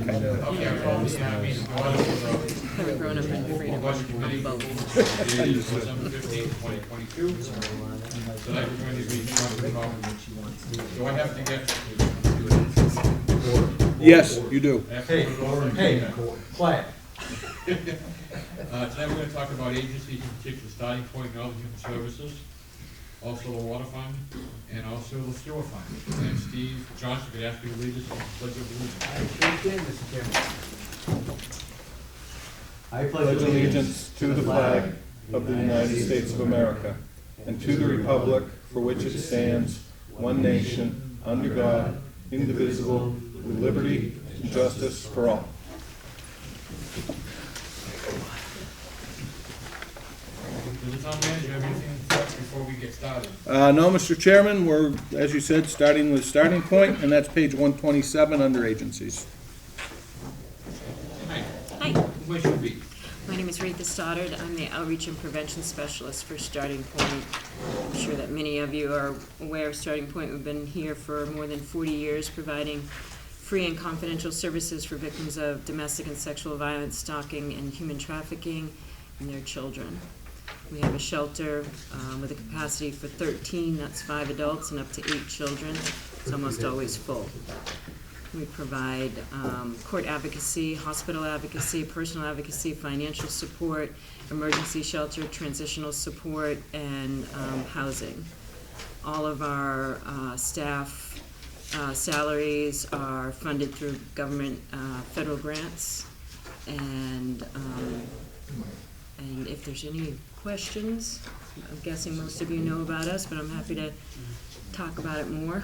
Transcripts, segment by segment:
kind of. Okay, well, yeah, I mean, the order for Haven't grown up in freedom. budget committee Both. is December 15th, 2022. So that we're going to be talking about, do I have to get? Yes, you do. Hey, quiet. Tonight we're going to talk about agencies, in particular starting point and all the human services, also the water fund, and also the sewer fund. And Steve Johnson could ask you to lead us in the pledge of allegiance. I sure can, Mr. Chairman. I Pledge allegiance to the flag of the United States of America and to the republic for which it stands, one nation, under God, indivisible, with liberty and justice for all. Does the town manager have anything to say before we get started? No, Mr. Chairman, we're, as you said, starting with starting point, and that's page 127 under agencies. Hi. Hi, Who should be? my name is Rita Stoddard. I'm the Outreach and Prevention Specialist for Starting Point. I'm sure that many of you are aware of Starting Point. We've been here for more than 40 years providing free and confidential services for victims of domestic and sexual violence, stalking, and human trafficking, and their children. We have a shelter with a capacity for 13, that's 5 adults and up to 8 children. It's almost always full. We provide court advocacy, hospital advocacy, personal advocacy, financial support, emergency shelter, transitional support, and housing. All of our staff salaries are funded through government federal grants. And if there's any questions, I'm guessing most of you know about us, but I'm happy to talk about it more.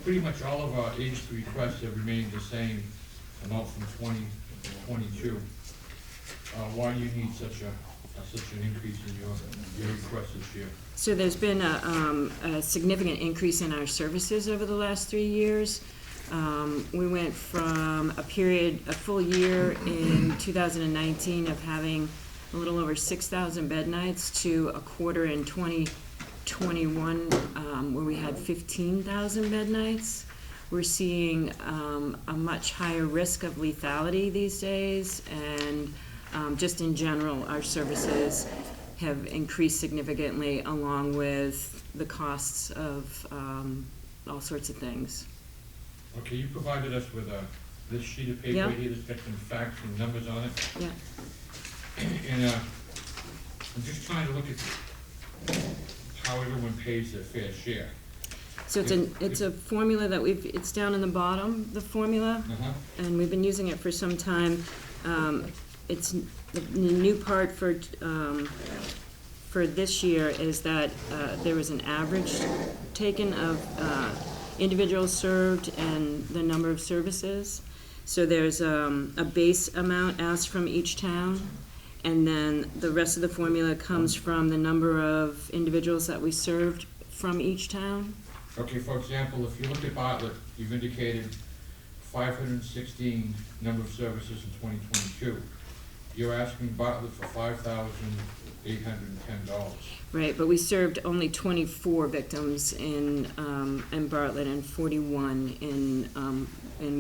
Pretty much all of our agency requests have remained the same amount from 2022. Why do you need such an increase in your request this year? So there's been a significant increase in our services over the last 3 years. We went from a full year in 2019 of having a little over 6,000 bed nights to a quarter in 2021 where we had 15,000 bed nights. We're seeing a much higher risk of lethality these days, and just in general, our services have increased significantly along with the costs of all sorts of things. Okay, you provided us with this sheet of paper here that's got some facts and numbers on it. Yeah. And I'm just trying to look at how everyone pays their fair share. So it's a formula that it's down in the bottom, the formula, and we've been using it for some time. It's the new part for this year is that there was an average taken of individuals served and the number of services. So there's a base amount asked from each town, and then the rest of the formula comes from the number of individuals that we served from each town. Okay, for example, if you look at Bartlett, you've indicated 516 number of services in 2022. You're asking Bartlett for $5,810. Right, but we served only 24 victims in Bartlett and 41 in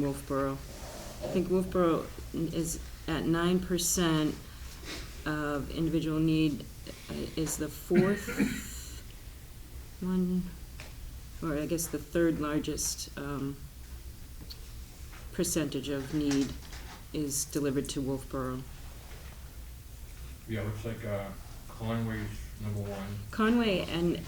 Wolfeboro. I think Wolfeboro is at 9% of individual need, is the fourth one, or I guess the third largest percentage of need is delivered to Wolfeboro. Yeah, looks like Conway's number 1. Conway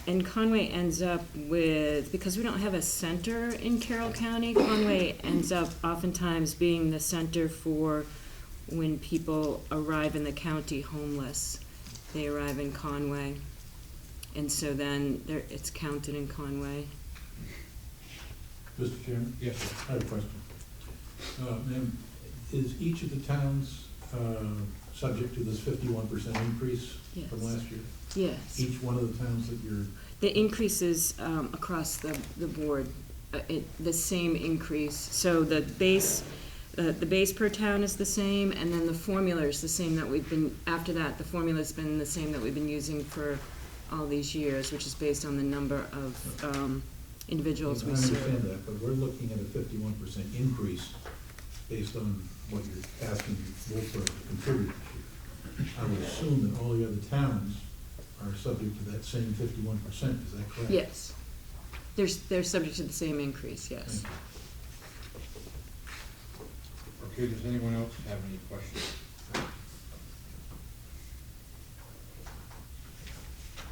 and Conway ends up with, because we don't have a center in Carroll County, Conway ends up oftentimes being the center for when people arrive in the county homeless. They arrive in Conway, and so then it's counted in Conway. Mr. Chairman? Yes, sir. I have a question. Ma'am, is each of the towns subject to this 51% increase from last year? Yes. Each one of the towns that you're... The increase is across the board, the same increase. So the base per town is the same, and then the formula is the same that we've been, after that, the formula's been the same that we've been using for all these years, which is based on the number of individuals we serve. I understand that, but we're looking at a 51% increase based on what you're asking Wolfeboro to contribute this year. I would assume that all the other towns are subject to that same 51%, is that correct? Yes. They're subject to the same increase, yes. Thank you. Okay, does anyone else have any questions?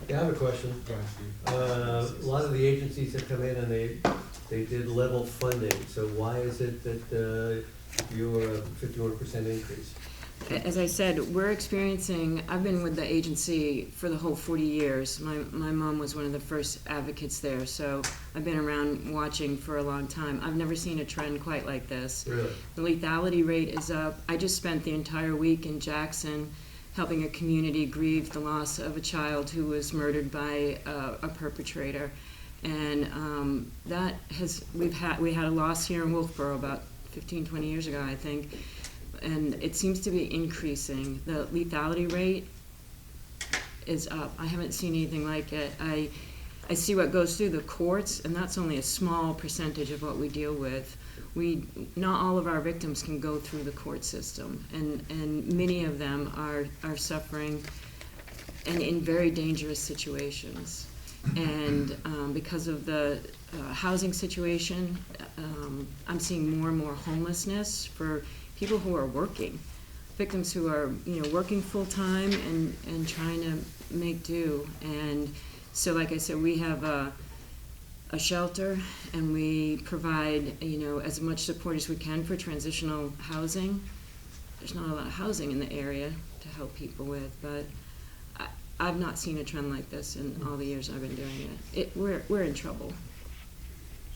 Yeah, I have a question. Go ahead, Steve. A lot of the agencies have come in and they did level funding, so why is it that you're a 51% increase? As I said, we're experiencing, I've been with the agency for the whole 40 years. My mom was one of the first advocates there, so I've been around watching for a long time. I've never seen a trend quite like this. Really? The lethality rate is up. I just spent the entire week in Jackson helping a community grieve the loss of a child who was murdered by a perpetrator. And we had a loss here in Wolfeboro about 15, 20 years ago, I think. And it seems to be increasing. The lethality rate is up. I haven't seen anything like it. I see what goes through the courts, and that's only a small percentage of what we deal with. Not all of our victims can go through the court system, and many of them are suffering and in very dangerous situations. And because of the housing situation, I'm seeing more and more homelessness for people who are working, victims who are working full-time and trying to make do. And so, like I said, we have a shelter, and we provide as much support as we can for transitional housing. There's not a lot of housing in the area to help people with, but I've not seen a trend like this in all the years I've been doing it. We're in trouble.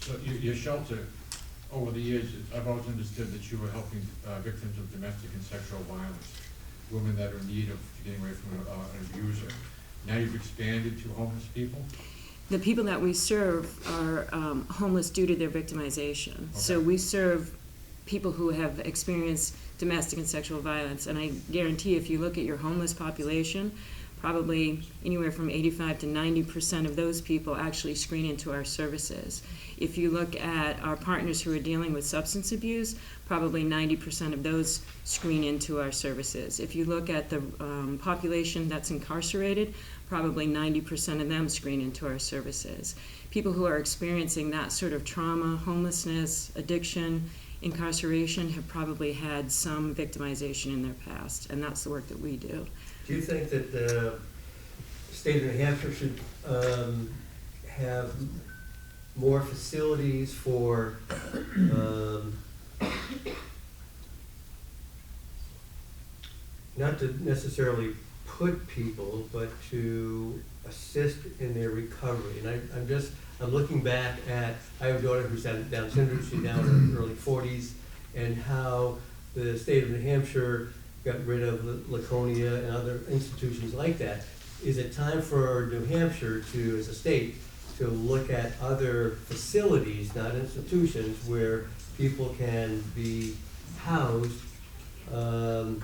So your shelter, over the years, I've always understood that you were helping victims of domestic and sexual violence, women that are in need of getting away from an abuser. Now you've expanded to homeless people? The people that we serve are homeless due to their victimization. Okay. So we serve people who have experienced domestic and sexual violence, and I guarantee if you look at your homeless population, probably anywhere from 85 to 90% of those people actually screen into our services. If you look at our partners who are dealing with substance abuse, probably 90% of those screen into our services. If you look at the population that's incarcerated, probably 90% of them screen into our services. People who are experiencing that sort of trauma, homelessness, addiction, incarceration have probably had some victimization in their past, and that's the work that we do. Do you think that the state of New Hampshire should have more facilities for not to necessarily put people, but to assist in their recovery? And I'm looking back at, I have a daughter who's Down syndrome, she's now in her early 40s, and how the state of New Hampshire got rid of Laconia and other institutions like that. Is it time for New Hampshire to, as a state, to look at other facilities, not institutions, where people can be housed and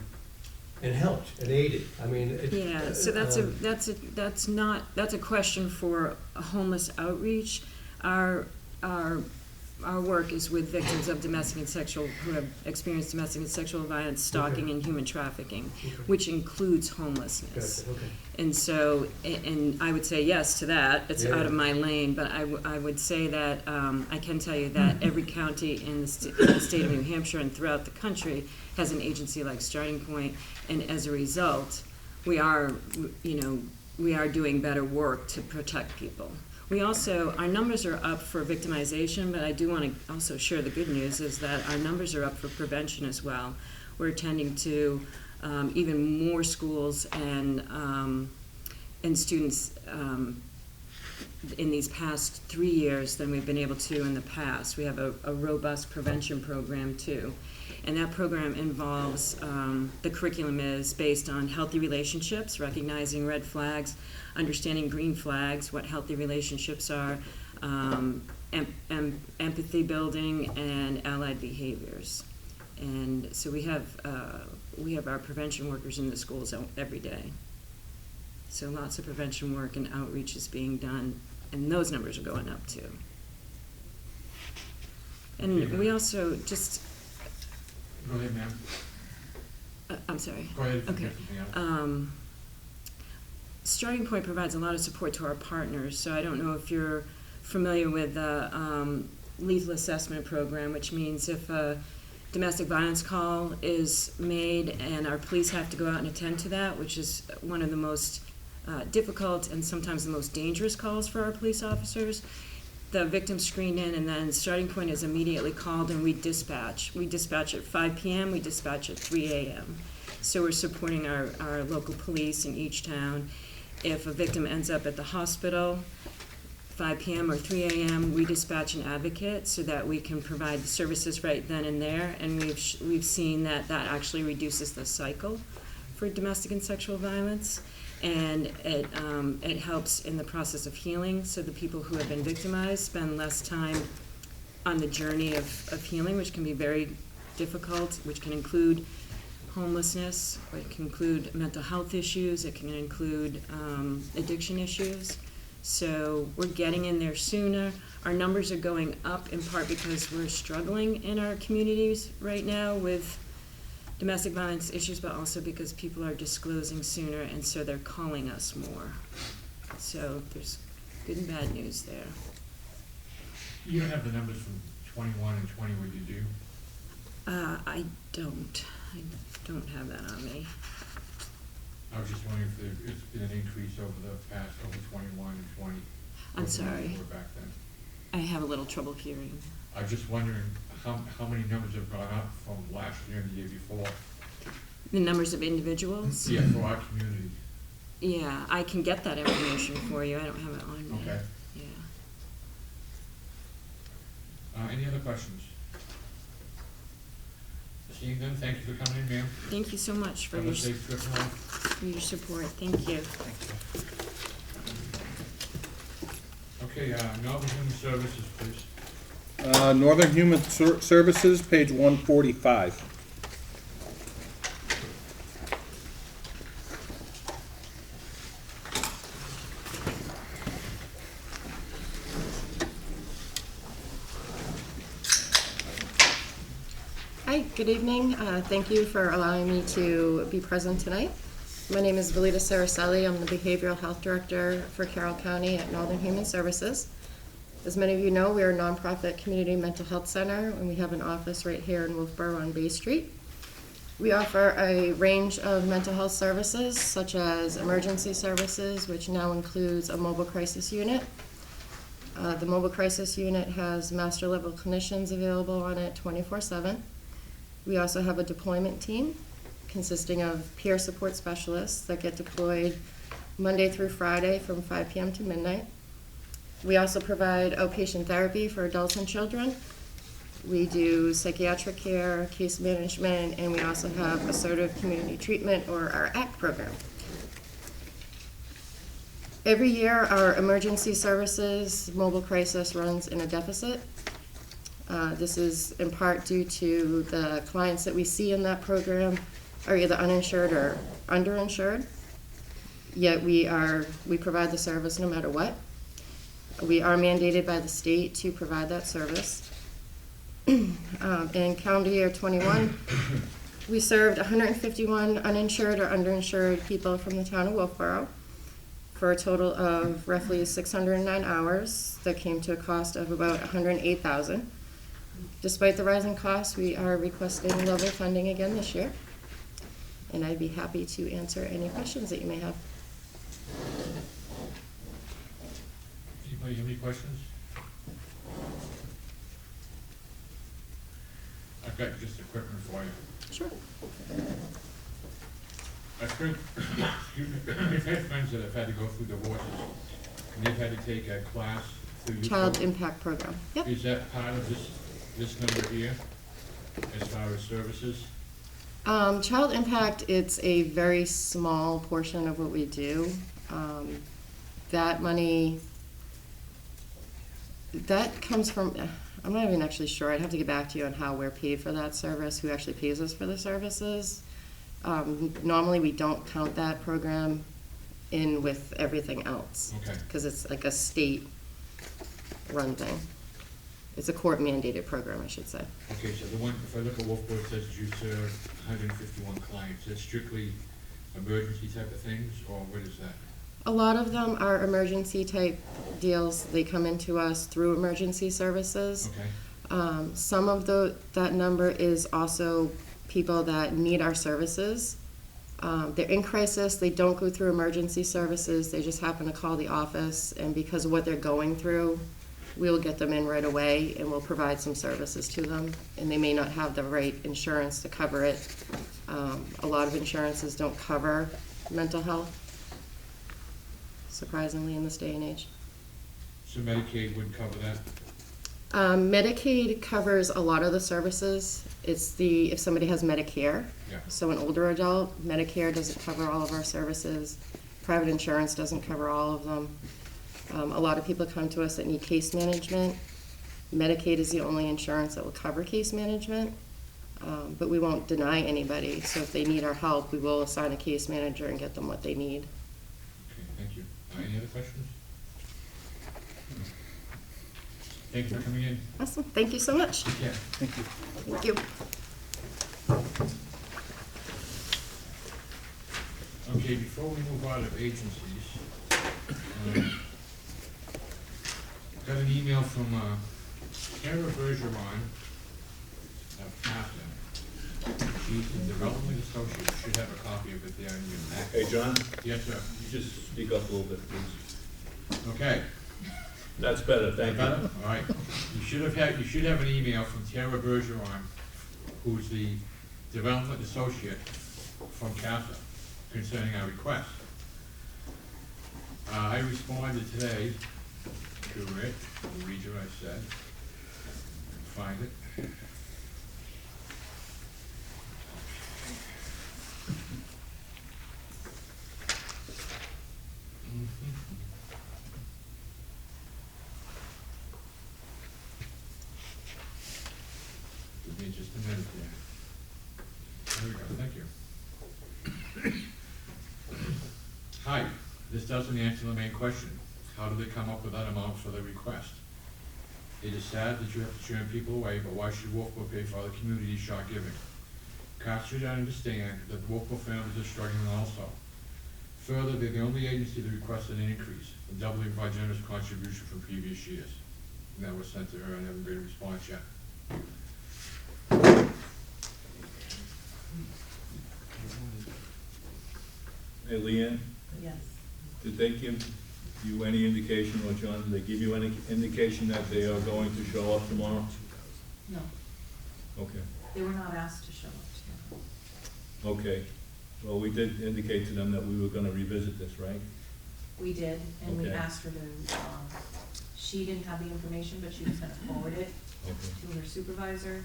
helped and aided? I mean, yeah. So that's a question for a homeless outreach. Our work is with victims of domestic and sexual, who have experienced domestic and sexual violence, stalking, okay, and human trafficking, okay, which includes homelessness. Gotcha. Okay. And so, and I would say yes to that. It's out of my lane, but I would say that I can tell you that every county in the state of New Hampshire and throughout the country has an agency like Starting Point, and as a result, we are doing better work to protect people. We also, our numbers are up for victimization, but I do want to also share the good news is that our numbers are up for prevention as well. We're attending to even more schools and students in these past 3 years than we've been able to in the past. We have a robust prevention program too. And that program involves, the curriculum is based on healthy relationships, recognizing red flags, understanding green flags, what healthy relationships are, empathy building, and allied behaviors. And so we have our prevention workers in the schools every day. So lots of prevention work and outreach is being done, and those numbers are going up too. And we also just, Go ahead, ma'am. I'm sorry. Go ahead if you Okay. have something else. Starting Point provides a lot of support to our partners, so I don't know if you're familiar with the lethal assessment program, which means if a domestic violence call is made and our police have to go out and attend to that, which is one of the most difficult and sometimes the most dangerous calls for our police officers, the victim's screened in, and then Starting Point is immediately called and we dispatch. We dispatch at 5 p.m., we dispatch at 3 a.m. So we're supporting our local police in each town. If a victim ends up at the hospital, 5 p.m. or 3 a.m., we dispatch an advocate so that we can provide the services right then and there, and we've seen that actually reduces the cycle for domestic and sexual violence, and it helps in the process of healing, so the people who have been victimized spend less time on the journey of healing, which can be very difficult, which can include homelessness, it can include mental health issues, it can include addiction issues. So we're getting in there sooner. Our numbers are going up in part because we're struggling in our communities right now with domestic violence issues, but also because people are disclosing sooner, and so they're calling us more. So there's good and bad news there. You don't have the numbers from 21 and 20, would you do? I don't have that on me. I was just wondering if it's been an increase over 21 and 20. I'm over sorry. what they were back then. I have a little trouble hearing. I was just wondering how many numbers have gone up from last year and the year before? The numbers of individuals? Yeah, for our community. Yeah, I can get that information for you. I don't have it on me. Okay. Yeah. Any other questions? Seeing none, thank you for coming in, ma'am. Thank you so much for Have your, a safe trip home. for your support. Thank you. Okay, Northern Human Services, please. Northern Human Services, page 145. Hi, good evening. Thank you for allowing me to be present tonight. My name is Valita Saraselli. I'm the Behavioral Health Director for Carroll County at Northern Human Services. As many of you know, we are a nonprofit community mental health center, and we have an office right here in Wolfeboro on Bay Street. We offer a range of mental health services, such as emergency services, which now includes a mobile crisis unit. The mobile crisis unit has master level clinicians available on it 24/7. We also have a deployment team consisting of peer support specialists that get deployed Monday through Friday from 5 p.m. to midnight. We also provide outpatient therapy for adults and children. We do psychiatric care, case management, and we also have assertive community treatment, or our ACT program. Every year, our emergency services mobile crisis runs in a deficit. This is in part due to the clients that we see in that program are either uninsured or underinsured, yet we provide the service no matter what. We are mandated by the state to provide that service. In calendar year 21, we served 151 uninsured or underinsured people from the town of Wolfeboro for a total of roughly 609 hours that came to a cost of about $108,000. Despite the rising costs, we are requesting level funding again this year, and I'd be happy to answer any questions that you may have. Anybody have any questions? I've got just equipment for you. Sure. I've heard, I've had friends that have had to go through divorces, and they've had to take a class through your Child program. Impact Program. Yep. Is that part of this number here, as far as services? Child Impact, it's a very small portion of what we do. That money, that comes from, I'm not even actually sure. I'd have to get back to you on how we're paid for that service, who actually pays us for the services. Normally, we don't count that program in with everything else. Okay. Because it's like a state-run thing. It's a court mandated program, I should say. Okay, so the one, if I look at Wolfeboro, it says you serve 151 clients. That's strictly emergency type of things, or what is that? A lot of them are emergency type deals. They come into us through emergency services. Okay, Some of that number is also people that need our services. They're in crisis, they don't go through emergency services, they just happen to call the office, and because of what they're going through, we'll get them in right away and we'll provide some services to them. And they may not have the right insurance to cover it. A lot of insurances don't cover mental health, surprisingly, in this day and age. so Medicaid would cover that? Medicaid covers a lot of the services. It's if somebody has Medicare, Yeah. so an older adult, Medicare doesn't cover all of our services. Private insurance doesn't cover all of them. A lot of people come to us that need case management. Medicaid is the only insurance that will cover case management, but we won't deny anybody. So if they need our help, we will assign a case manager and get them what they need. Okay, thank you. Any other questions? Thank you for coming in. Awesome, thank you so much. Yeah. Thank you. Thank you. Okay, before we move out of agencies, got an email from Kara Bergeron of Captain. She's the development associate. You should have a copy of it there in your packet. Hey, John, Yes, sir. you just speak up a little bit, please. Okay. That's better, thank Better? you. All right. You should have an email from Tara Bergeron, who's the development associate from CASA, concerning our request. I responded today to it. I'll read you what I said. Find it. Give me just a minute there. There we go, thank you. Hi, this doesn't answer the main question. How do they come up with that amount for the request? It is sad that you have to turn people away, but why should Wolfeboro pay for other communities short giving? Cops should understand that the Wolfeboro families are struggling also. Further, they're the only agency that requested an increase, a doubling of our generous contribution from previous years. And that was sent to her, and I haven't been a response yet. Hey, Leanne, Yes. did they give you any indication, or John, did they give you any indication that they are going to show up tomorrow? No, Okay, they were not asked to show up tomorrow. okay. Well, we did indicate to them that we were gonna revisit this, right? We did, and we Okay. asked her to, she didn't have the information, but she was gonna forward it Okay. to her supervisor,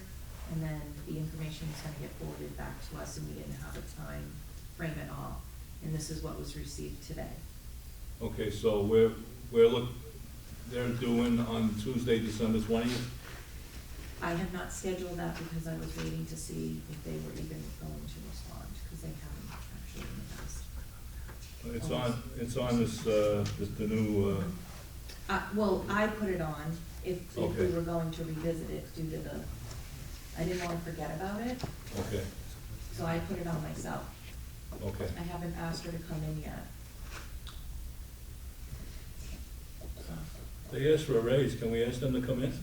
and then the information was gonna get forwarded back to us, and we didn't have a time frame at all. And this is what was received today. Okay, so they're doing on Tuesday, December 20th? I have not scheduled that because I was waiting to see if they were even going to respond, because they haven't actually in the past. It's on the new, Well, I put it on if we Okay. were going to revisit it due to I didn't wanna forget about it, okay, so I put it on myself. okay. I haven't asked her to come in yet. So, They asked for a raise, can we ask them to come in?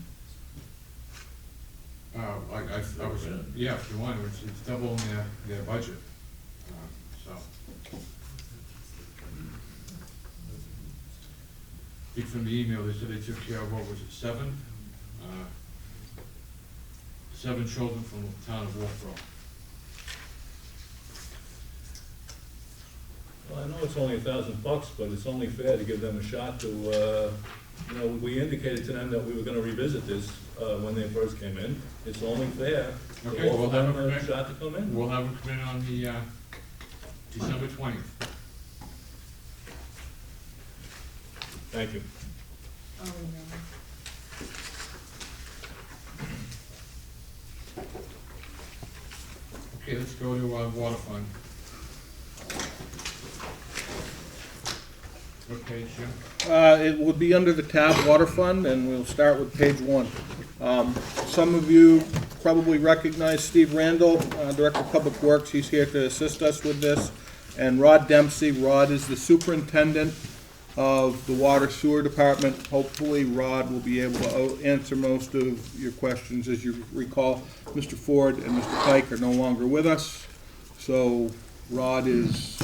I was, yeah, if you want, it's doubling their budget, so. I think from the email, they said they took care of, what was it, 7 children from the town of Wolfeboro. Well, I know it's only $1,000, but it's only fair to give them a shot to, we indicated to them that we were gonna revisit this, when they first came in. It's only fair to Okay, we'll offer have them them a come in. shot to come in. We'll have them come in on the, December 20th. Thank you. I'll email her. Okay, let's go to, water fund. What page, Jim? It would be under the tab Water Fund, and we'll start with page 1. Some of you probably recognize Steve Randall, Director of Public Works. He's here to assist us with this. And Rod Dempsey. Rod is the superintendent of the Water Sewer Department. Hopefully Rod will be able to answer most of your questions. As you recall, Mr. Ford and Mr. Pike are no longer with us. So Rod is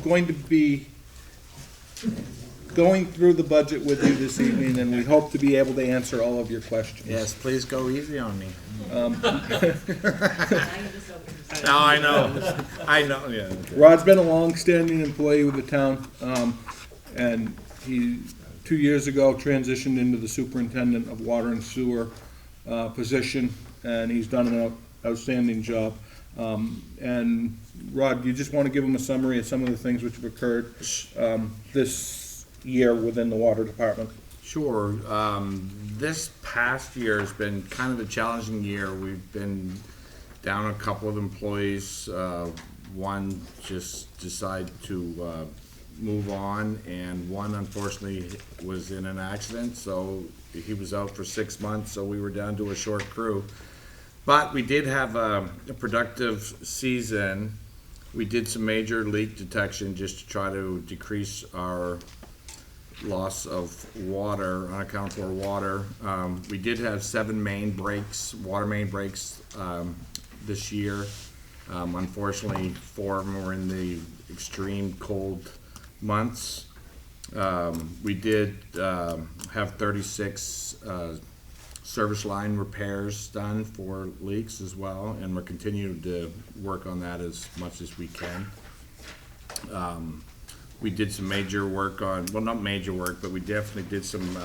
going to be going through the budget with you this evening, and we hope to be able to answer all of your questions. Yes, please go easy on me. Now you just opened yourself. No, I know. I know, yeah. Okay. Rod's been a long-standing employee with the town, and he, 2 years ago, transitioned into the superintendent of water and sewer position, and he's done an outstanding job. And Rod, you just want to give him a summary of some of the things which have occurred this year within the water department? Sure. This past year has been kind of a challenging year. We've been down a couple of employees. One just decided to move on, and one unfortunately was in an accident, so he was out for 6 months, so we were down to a short crew. But we did have a productive season. We did some major leak detection just to try to decrease our loss of water, unaccountable water. We did have 7 main breaks, water main breaks this year. Unfortunately, 4 of them were in the extreme cold months. We did have 36 service line repairs done for leaks as well, and we're continuing to work on that as much as we can. We did some major work on, well, not major work, but we definitely did some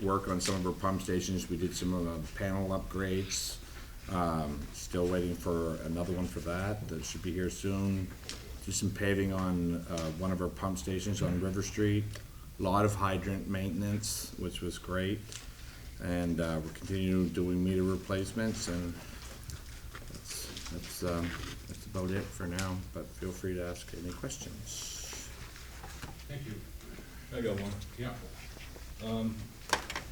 work on some of our pump stations. We did some panel upgrades. Still waiting for another one for that. That should be here soon. Do some paving on one of our pump stations on River Street. A lot of hydrant maintenance, which was great. And we're continuing doing meter replacements, and that's about it for now. But feel free to ask any questions. Thank you. I got one. Yeah.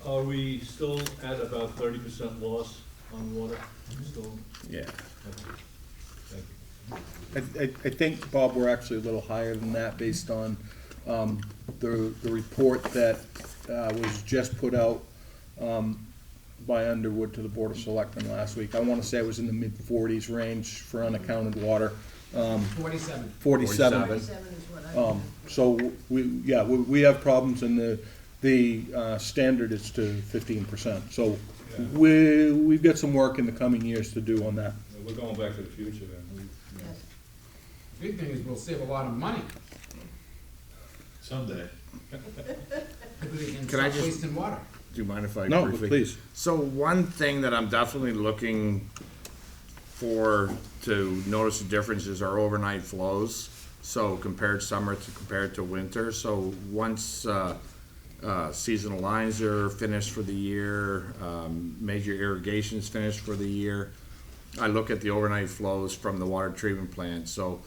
Are we still at about 30% loss on water? Still? Yeah. Thank you. I think, Bob, we're actually a little higher than that based on the report that was just put out by Underwood to the Board of Selectmen last week. I want to say it was in the mid-40s range for unaccounted water. 47. 47. 47 is what I. So we have problems, and the standard is to 15%. So we've got some work in the coming years to do on that. We're going back to the future then. Yes. Big thing is we'll save a lot of money. Someday. Can I just- Wasting water. Do you mind if I No, briefly? please. So one thing that I'm definitely looking for to notice the difference is our overnight flows. So compared compared to winter. So once seasonal lines are finished for the year, major irrigation's finished for the year, I look at the overnight flows from the water treatment plant. So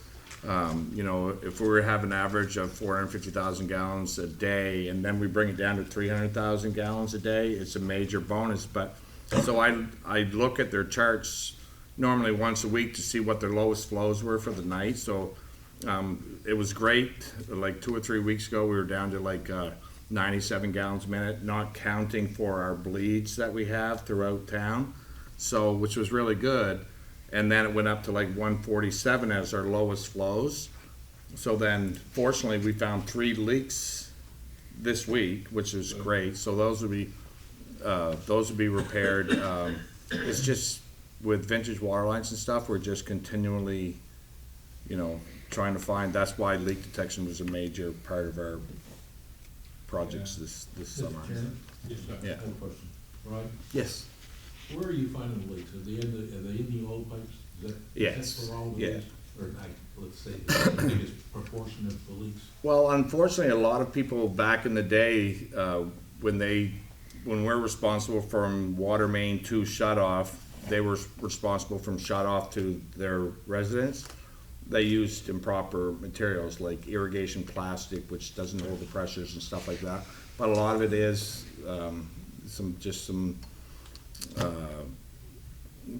you know, if we were to have an average of 450,000 gallons a day, and then we bring it down to 300,000 gallons a day, it's a major bonus. But so I look at their charts normally once a week to see what their lowest flows were for the night. So it was great. Like 2 or 3 weeks ago, we were down to like 97 gallons a minute, not counting for our bleeds that we have throughout town. So which was really good. And then it went up to like 147 as our lowest flows. So then, fortunately, we found 3 leaks this week, which is great. So those would be repaired. It's just with vintage water lines and stuff, we're just continually, you know, trying to find. That's why leak detection was a major part of our projects this summer. Mr. Chairman, Yes, sir. I Yeah. have a question. Rod, Yes. where are you finding the leaks? Are they in the old pipes? Is that Yes. for all the Yeah. leaks? Or let's say the biggest proportion of the leaks? Well, unfortunately, a lot of people back in the day, when we're responsible from water main to shut off, they were responsible from shut off to their residents. They used improper materials like irrigation plastic, which doesn't hold the pressures and stuff like that. But a lot of it is some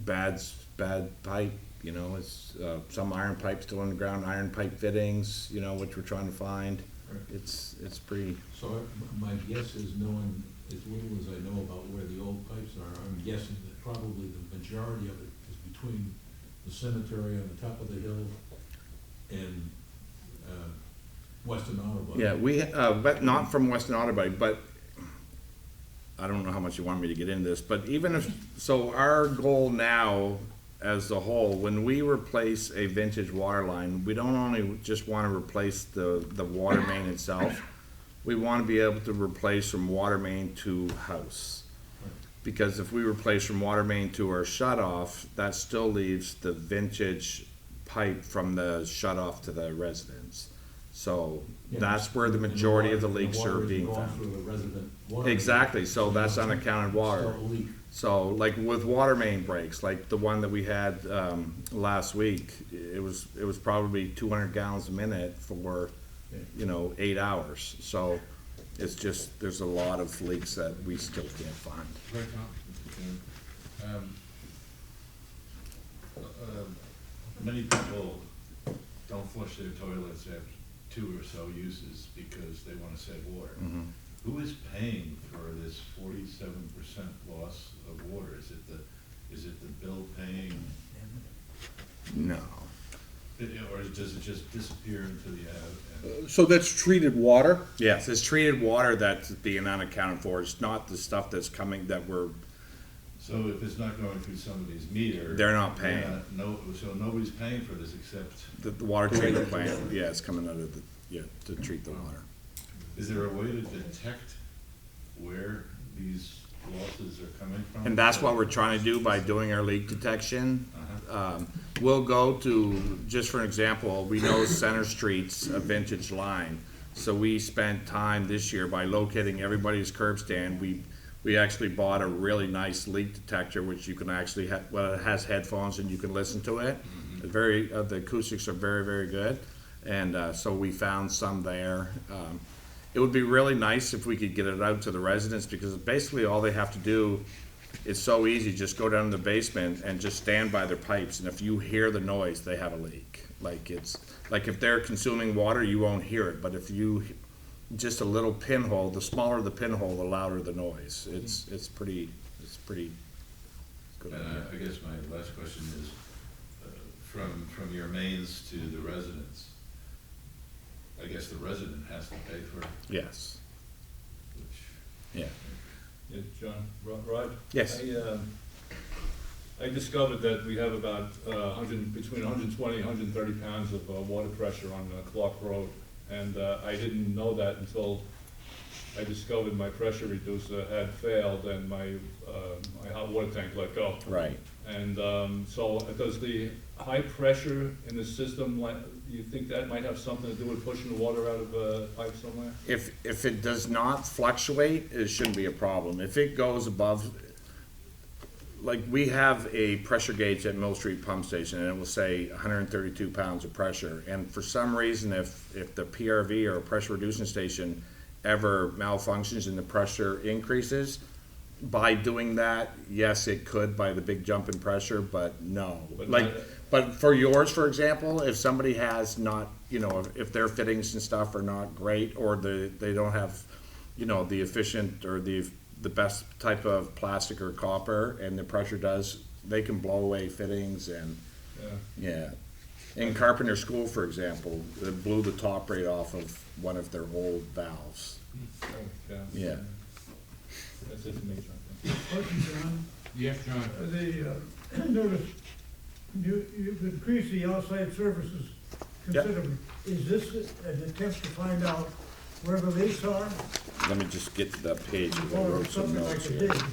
bad pipe, you know, it's, some iron pipe still underground, iron pipe fittings, you know, which we're trying to find. Right. It's pretty, So my guess is, knowing as little as I know about where the old pipes are, I'm guessing that probably the majority of it is between the cemetery on the top of the hill and Western Auto Body. yeah, we, but not from Western Auto Body, but I don't know how much you want me to get into this, but even if, so our goal now as a whole, when we replace a vintage water line, we don't only just want to replace the water main itself, we want to be able to replace from water main to house. Because if we replace from water main to our shut off, that still leaves the vintage pipe from the shut off to the residence. So Yeah, that's where the and majority of the water- leaks water are isn't being going found. through the resident water. Exactly, so that's unaccounted water. Still a leak. So like with water main breaks, like the one that we had last week, it was probably 200 gallons a minute for, you know, 8 hours. So it's just, there's a lot of leaks that we still can't find. Right, Tom? Many people don't flush their toilets after 2 or so uses because they want to save water. Mhm. Who is paying for this 47% loss of water? Is it the bill paying, No. or does it just disappear into the and So that's treated water? Yes, it's treated water that's being unaccounted for. It's not the stuff that's coming that we're, so if it's not going through somebody's meter? They're not paying. So nobody's paying for this except, the water treatment plant, yeah, it's coming out of the, yeah, to treat the water. is there a way to detect where these losses are coming from? And that's what we're trying to do by doing our leak detection. We'll go to, just for an example, we know Center Street's a vintage line. So we spent time this year by locating everybody's curb stand. We actually bought a really nice leak detector, which you can actually have, well, it has headphones and you can listen to it. The acoustics are very, very good. And so we found some there. It would be really nice if we could get it out to the residents, because basically all they have to do, it's so easy, just go down to the basement and just stand by their pipes, and if you hear the noise, they have a leak. Like it's, like if they're consuming water, you won't hear it, but if you, just a little pinhole, the smaller the pinhole, the louder the noise. It's pretty good. I guess my last question is, from your mains to the residents, I guess the resident has to pay for it, Yes, which, yeah. Yeah, John, Rod? Yes. I discovered that we have about between 120 and 130 pounds of water pressure on Clark Road. And I didn't know that until I discovered my pressure reducer had failed and my hot water tank let go. Right. And so does the high pressure in the system, you think that might have something to do with pushing the water out of a pipe somewhere? If it does not fluctuate, it shouldn't be a problem. If it goes above, like we have a pressure gauge at Mill Street Pump Station, and it will say 132 pounds of pressure. And for some reason, if the PRV or pressure reducing station ever malfunctions and the pressure increases, by doing that, yes, it could by the big jump in pressure, but no. But for yours, for example, if somebody has not, you know, if their fittings and stuff are not great, or they don't have, you know, the efficient or the best type of plastic or copper, and the pressure does, they can blow away fittings and, yeah. In Carpenter School, for example, it blew the top right off of one of their old valves. Yeah. That's it for me, John. Question, John. Yes, John? Notice, you've increased the outside services considerably. Is this an attempt to find out where the leaks are? Let me just get to that page, 'cause I Or wrote some something notes like a here. dig?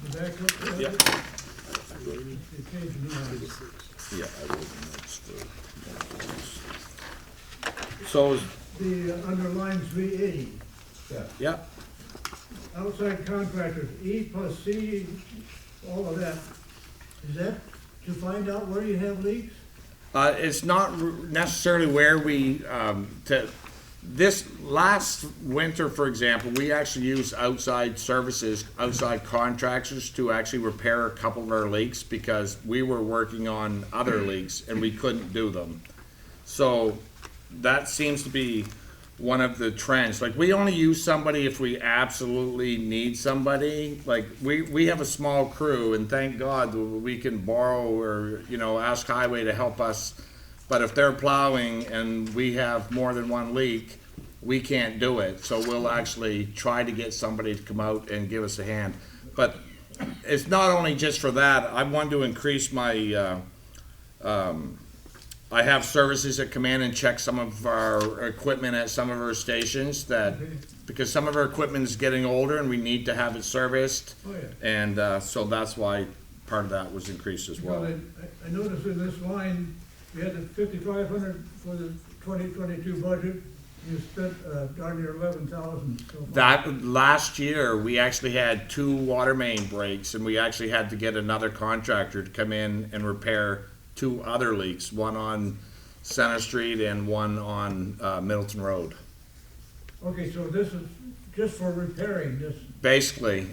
The back up there? Yeah. The page 9. Yeah, I wrote the notes for. So, The underline 380, yeah, outside contractors, E plus C, all of that. Is that to find out where you have leaks? it's not necessarily where we, This last winter, for example, we actually used outside services, outside contractors to actually repair a couple of our leaks because we were working on other leaks and we couldn't do them. So that seems to be one of the trends. Like, we only use somebody if we absolutely need somebody. Like, we have a small crew, and thank God we can borrow or, you know, ask Highway to help us. But if they're plowing and we have more than one leak, we can't do it. So we'll actually try to get somebody to come out and give us a hand. But it's not only just for that. I want to increase my, I have services that come in and check some of our equipment at some of our stations because some of our equipment is getting older and we need to have it serviced. Oh, yeah. And so that's why part of that was increased as well. Because I noticed in this line, you had the 5,500 for the 2022 budget, you spent darn near 11,000 so far. That last year, we actually had 2 water main breaks and we actually had to get another contractor to come in and repair 2 other leaks, one on Center Street and one on Middleton Road. Okay, so this is just for repairing this. Basically,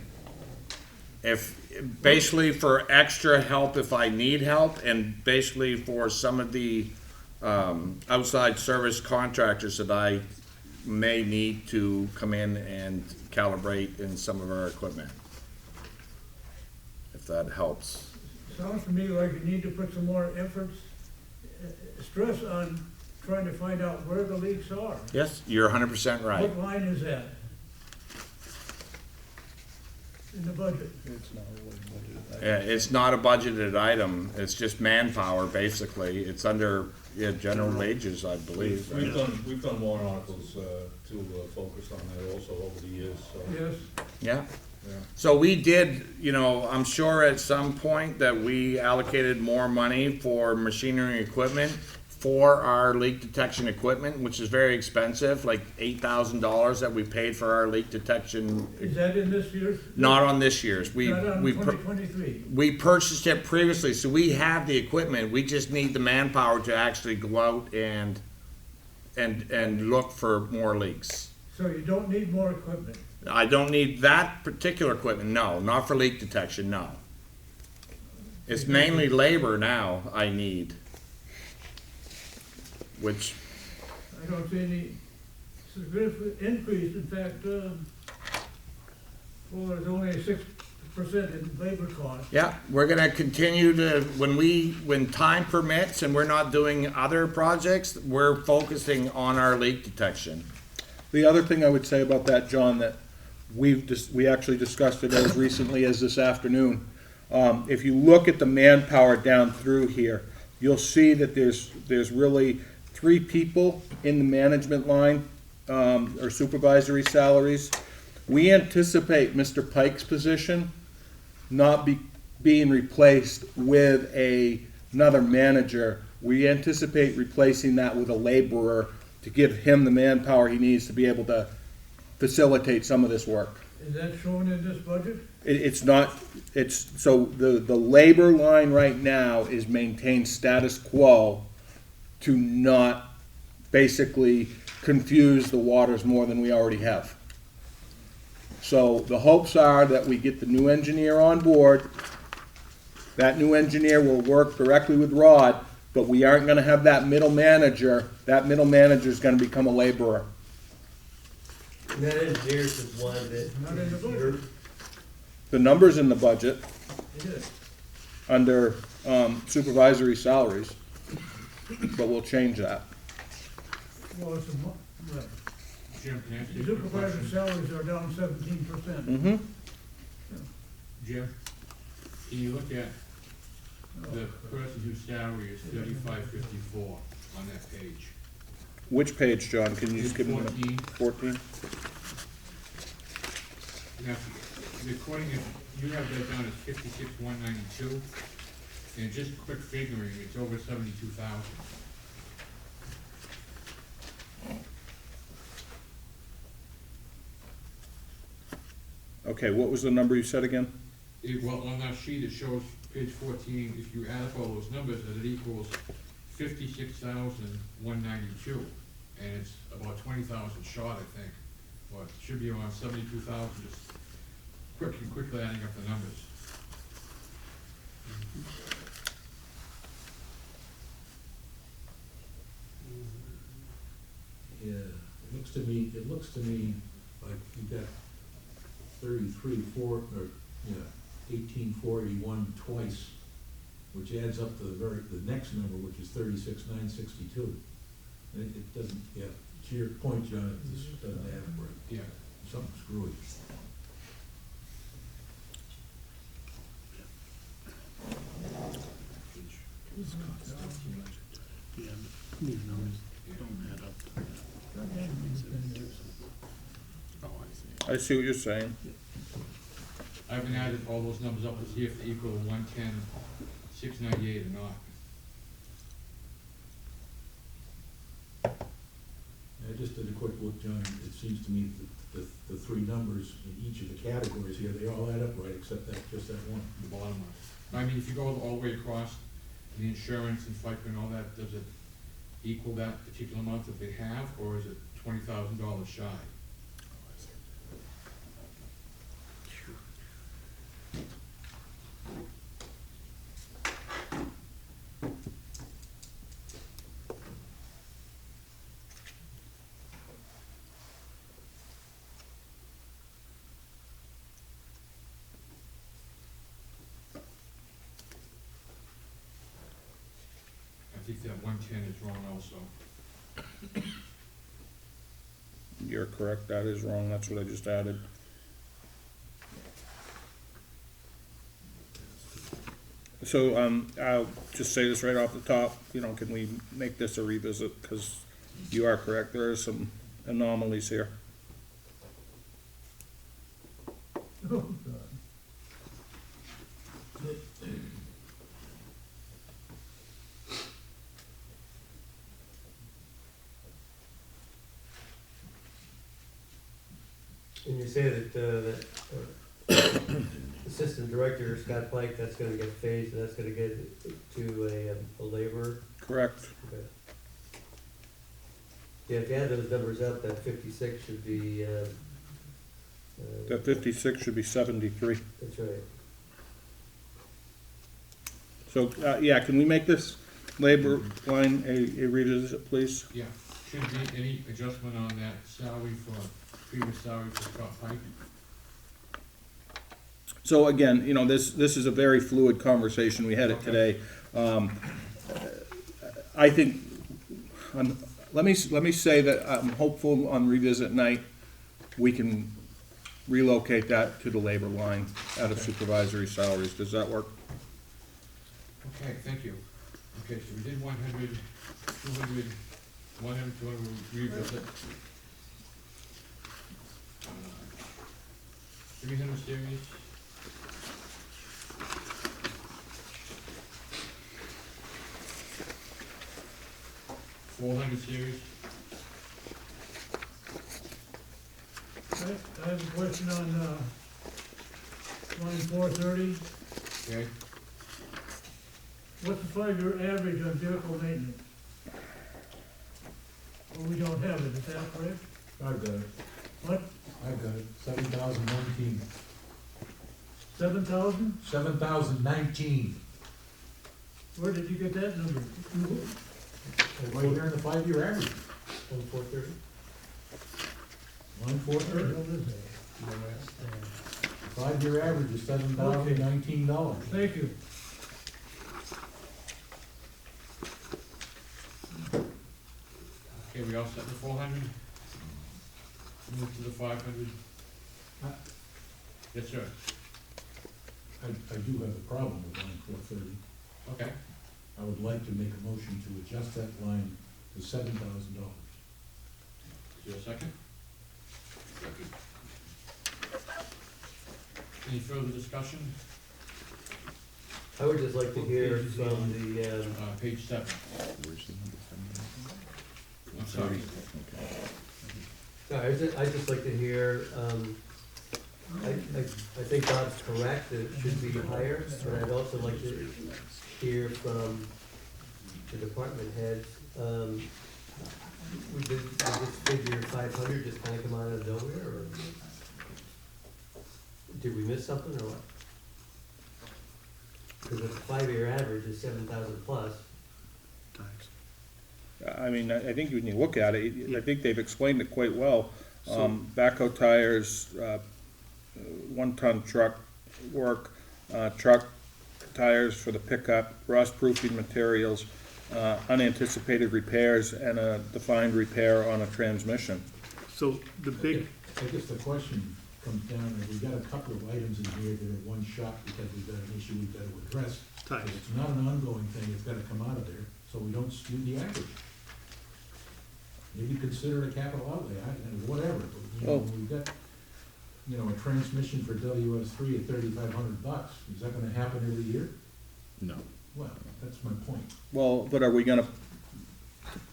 basically for extra help if I need help, and basically for some of the outside service contractors that I may need to come in and calibrate in some of our equipment, if that helps. Sounds to me like you need to put some more efforts, stress on trying to find out where the leaks are. Yes, you're 100% right. What line is that in the budget? It's not a budgeted item, it's just manpower, basically. It's under general wages, I believe. We've done warrant articles to focus on that also over the years, so. Yes, Yeah. Yeah. So we did, you know, I'm sure at some point that we allocated more money for machinery and equipment for our leak detection equipment, which is very expensive, like $8,000 that we paid for our leak detection. is that in this year's? Not on this year's. Not on 2023? We purchased it previously, so we have the equipment. We just need the manpower to actually go out and look for more leaks. So you don't need more equipment? I don't need that particular equipment, no, not for leak detection, no. It's mainly labor now I need, which, I don't see any significant increase, in fact, well, there's only a 6% in labor cost. yeah, we're gonna continue to, when time permits and we're not doing other projects, we're focusing on our leak detection. The other thing I would say about that, John, that we actually discussed it as recently as this afternoon. If you look at the manpower down through here, you'll see that there's really 3 people in the management line, or supervisory salaries. We anticipate Mr. Pike's position not being replaced with another manager. We anticipate replacing that with a laborer to give him the manpower he needs to be able to facilitate some of this work. Is that shown in this budget? It's not, so the labor line right now is maintained status quo to not basically confuse the waters more than we already have. So the hopes are that we get the new engineer on board. That new engineer will work directly with Rod, but we aren't gonna have that middle manager. That middle manager is gonna become a laborer. And that engineers is one that. Not in the budget. The number's in the budget It is. under supervisory salaries, but we'll change that. Well, it's right. Jim, can I ask The you a quick supervisor question? salaries are down 17%. Mm-hmm. Jim, can you look at the person whose salary is $35.54 on that page? Which page, John? Can you just give me a 14. 14? Now, according to, you have that down as 56,192, and just quick figuring, it's over 72,000. Okay, what was the number you said again? Well, on that sheet, it shows page 14, if you add up all those numbers, that it equals 56,192. and it's about 20,000 short, I think, but it should be around 72,000, just quickly adding up the numbers. Yeah, it looks to me like you've got 1841 twice, which adds up to the next number, which is 36,962. It doesn't, yeah, to your point, John, it just doesn't add up right. Yeah. Something screwy. I see what you're saying. I haven't added all those numbers up to see if they equal 110, 698 or not. I just did a quick look, John. It seems to me that the three numbers in each of the categories here, they all add up right, except just that one. The bottom line. I mean, if you go all the way across, the insurance and FICA and all that, does it equal that particular amount that they have, or is it $20,000 shy? I think that 110 is wrong also. You're correct, that is wrong, that's what I just added. So, I'll just say this right off the top, can we make this a revisit? Because you are correct, there are some anomalies here. Oh, God. And you say that Assistant Director Scott Pike, that's gonna get phased, and that's gonna get to a laborer? Correct. Okay. Yeah, if you add those numbers up, that 56 should be, That 56 should be 73. that's right. So, yeah, can we make this labor line a revisit, please? Yeah, should be any adjustment on that salary for, previous salary for Scott Pike? So again, this is a very fluid conversation, we had it today. I think, let me say that I'm hopeful on revisit night, we can relocate that to the labor line out of supervisory salaries. Does that work? Okay, thank you. Okay, so we did 100, 200, 100, 200 revisit. 300 series. series. I have a question on, line 430. Okay, What's the 5-year average on vehicle maintenance? Well, we don't have it, is that correct? I've got it. What, I've got it. 7,019. 7,000? 7,019. Where did you get that number? Right here in the 5-year average. On 430? Line Where the 430. hell is that? 5-year average is $7,019. Thank you. okay, we all set the 400? Move to the 500? Yes, sir. I do have a problem with line 430. Okay, I would like to make a motion to adjust that line to $7,000. is there a second? Any further discussion? I would just like to hear from the, Page 7. I'm sorry. I'd just like to hear, I think Bob's correct, that it should be higher, but I'd also like to hear from the department heads. Would this figure 500 just kind of come out of nowhere, or did we miss something, or what? Because the 5-year average is 7,000 plus. I mean, I think when you look at it, I think they've explained it quite well. Backhoe tires, 1-ton truck work, truck tires for the pickup, rust-proofing materials, unanticipated repairs, and a defined repair on a transmission. So the big, I guess the question comes down, we've got a couple of items in here that are one shot because we've got an issue we've got to address. Tires. If it's not an ongoing thing, it's gotta come out of there, so we don't skew the average. Maybe consider it a capital outlay, whatever, but, you know, Well- we've got, you know, a transmission for WS3 at $3,500, is that gonna happen every year? No. Well, that's my point. Well, but are we gonna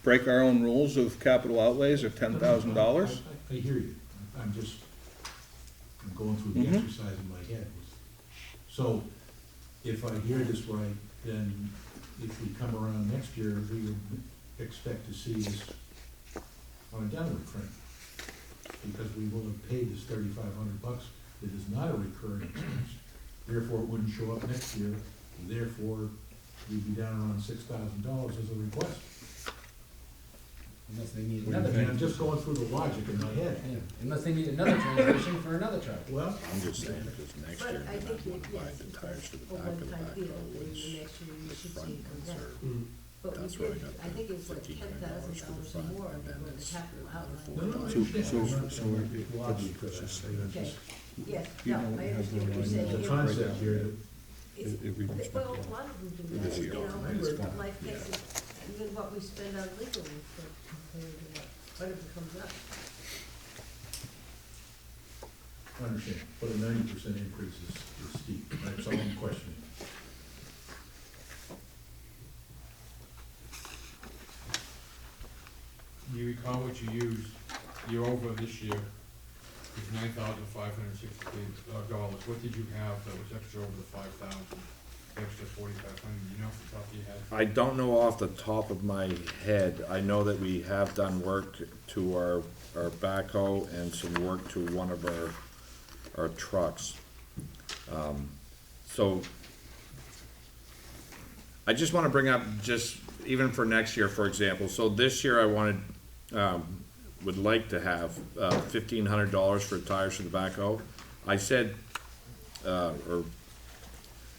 break our own rules of capital outlays of $10,000? I hear you, I'm going through the Mhm. exercise in my head. So, if I hear this right, then if we come around next year, we would expect to see this on a downward trend. Because we will have paid this $3,500, that is not a recurring expense. Therefore, it wouldn't show up next year, therefore, we'd be down around $6,000 as a request. Unless they need And another, I'm just going through the logic in my head. yeah, unless they need another transmission for another truck. Well, I'm just saying, because next But year, I they're think not it, gonna buy yes, the it's tires for the a back of the one-time deal, backhoe, and the which next year you the should front see it come ones down. are, But we that's where I did, got I think it was like $1,500 $10,000 for the or front, more and then than the it's capital no, outlay. no, I So- understand. so- I'm not so saying it- it's logic, but I'm just Okay, yes, You no, know, I we have understand what you're the saying. line the It- concept here, it's- If we reach Well, the- a lot of them do This that, you year, know, I understand. life takes it, even what we spend on legal for compared to whatever comes up. I understand, but a 90% increase is steep, that's all I'm questioning. You recall what you used, you're over this year, is $9,563. What did you have that was extra over the 5,000, extra 4,500, you know, off the top of your head? I don't know off the top of my head. I know that we have done work to our backhoe and some work to one of our trucks. So I just wanna bring up, just even for next year, for example, so this year I wanted, would like to have $1,500 for tires for the backhoe. I said,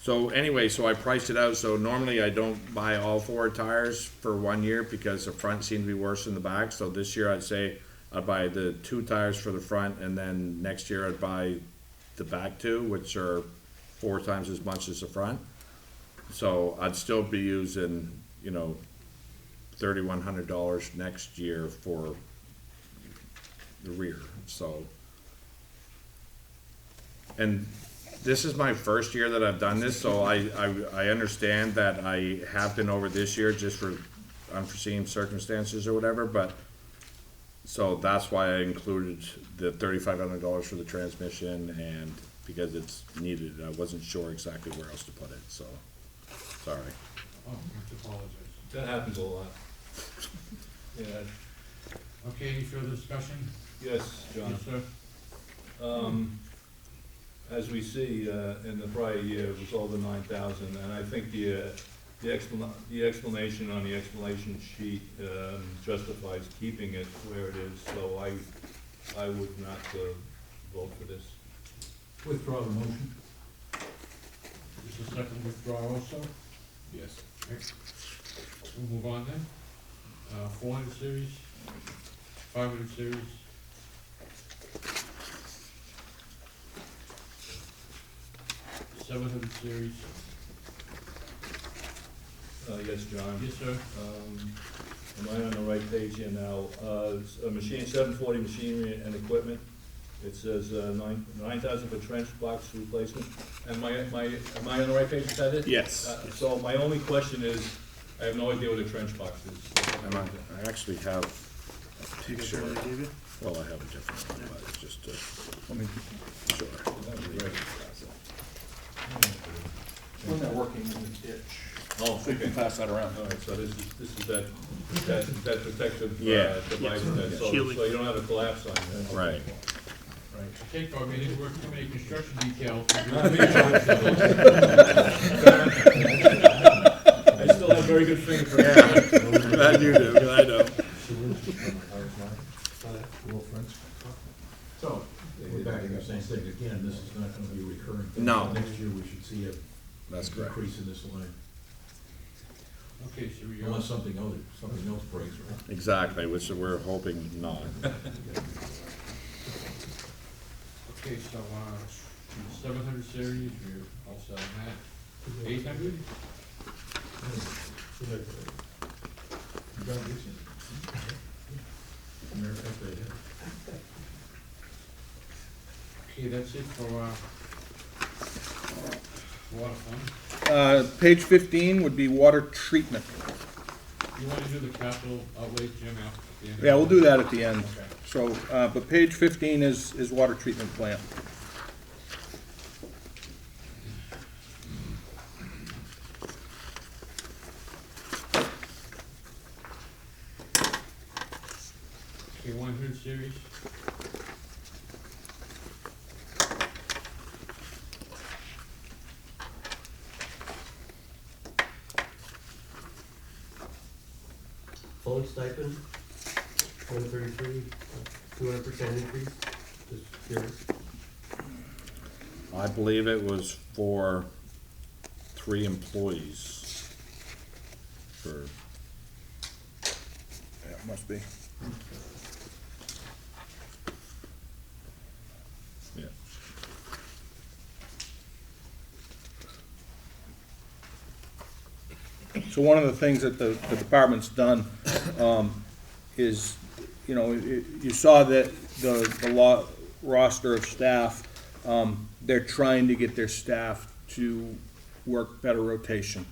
so anyway, so I priced it out, so normally I don't buy all 4 tires for 1 year because the front seemed to be worse than the back, so this year I'd say I'd buy the 2 tires for the front, and then next year I'd buy the back 2, which are 4 times as much as the front. So I'd still be using, you know, $3,100 next year for the rear, so. And this is my first year that I've done this, so I understand that I have been over this year just for unforeseen circumstances or whatever, but, so that's why I included the $3,500 for the transmission, and because it's needed, I wasn't sure exactly where else to put it, so, sorry. Oh, I have to apologize. That happens a lot. Yeah, Okay, any further discussion? yes, John. Yes, sir. As we see, in the prior year, it was over 9,000, and I think the explanation on the explanation sheet justifies keeping it where it is, so I would not vote for this. Withdraw the motion. Is the second withdrawal also? Yes. Okay. We'll move on then. 400 series, 500 series. $700 series. Yes, John. Yes, sir. Am I on the right page here now? It's a machine, 740 machinery and equipment. It says 9,000 for trench box replacement. Am I on the right page, is that it? Yes. So my only question is, I have no idea what a trench box is. I actually have a picture. Well, I have a different one, but it's just to, sure. That'd be great. When they're working in the ditch. Oh, so you can pass that around. All right, so this is that protective Yeah. device, so you don't have a collapse on you. Right. I take our meeting, work too many construction details. I still have very good fingerprints. Glad you do, I know. So, we're back to the same thing, again, this is not gonna be a recurring thing. No. Next year, we should see a That's correct. increase in this line, Okay, so we unless something else breaks, right? Exactly, which we're hoping not. okay, so, 700 series, we're all set on that. 800? Okay, that's it for, water fund. Page 15 would be water treatment. You wanna do the capital outlay, Jim, at the end? Yeah, we'll do that at the end. Okay. So, but page 15 is water treatment plant. Okay, 100 series. Phone stipend, 133, 200% increase, just curious. I believe it was for 3 employees. For, Yeah, it must be. yeah. So one of the things that the department's done is, you know, you saw that the roster of staff, they're trying to get their staff to work better rotation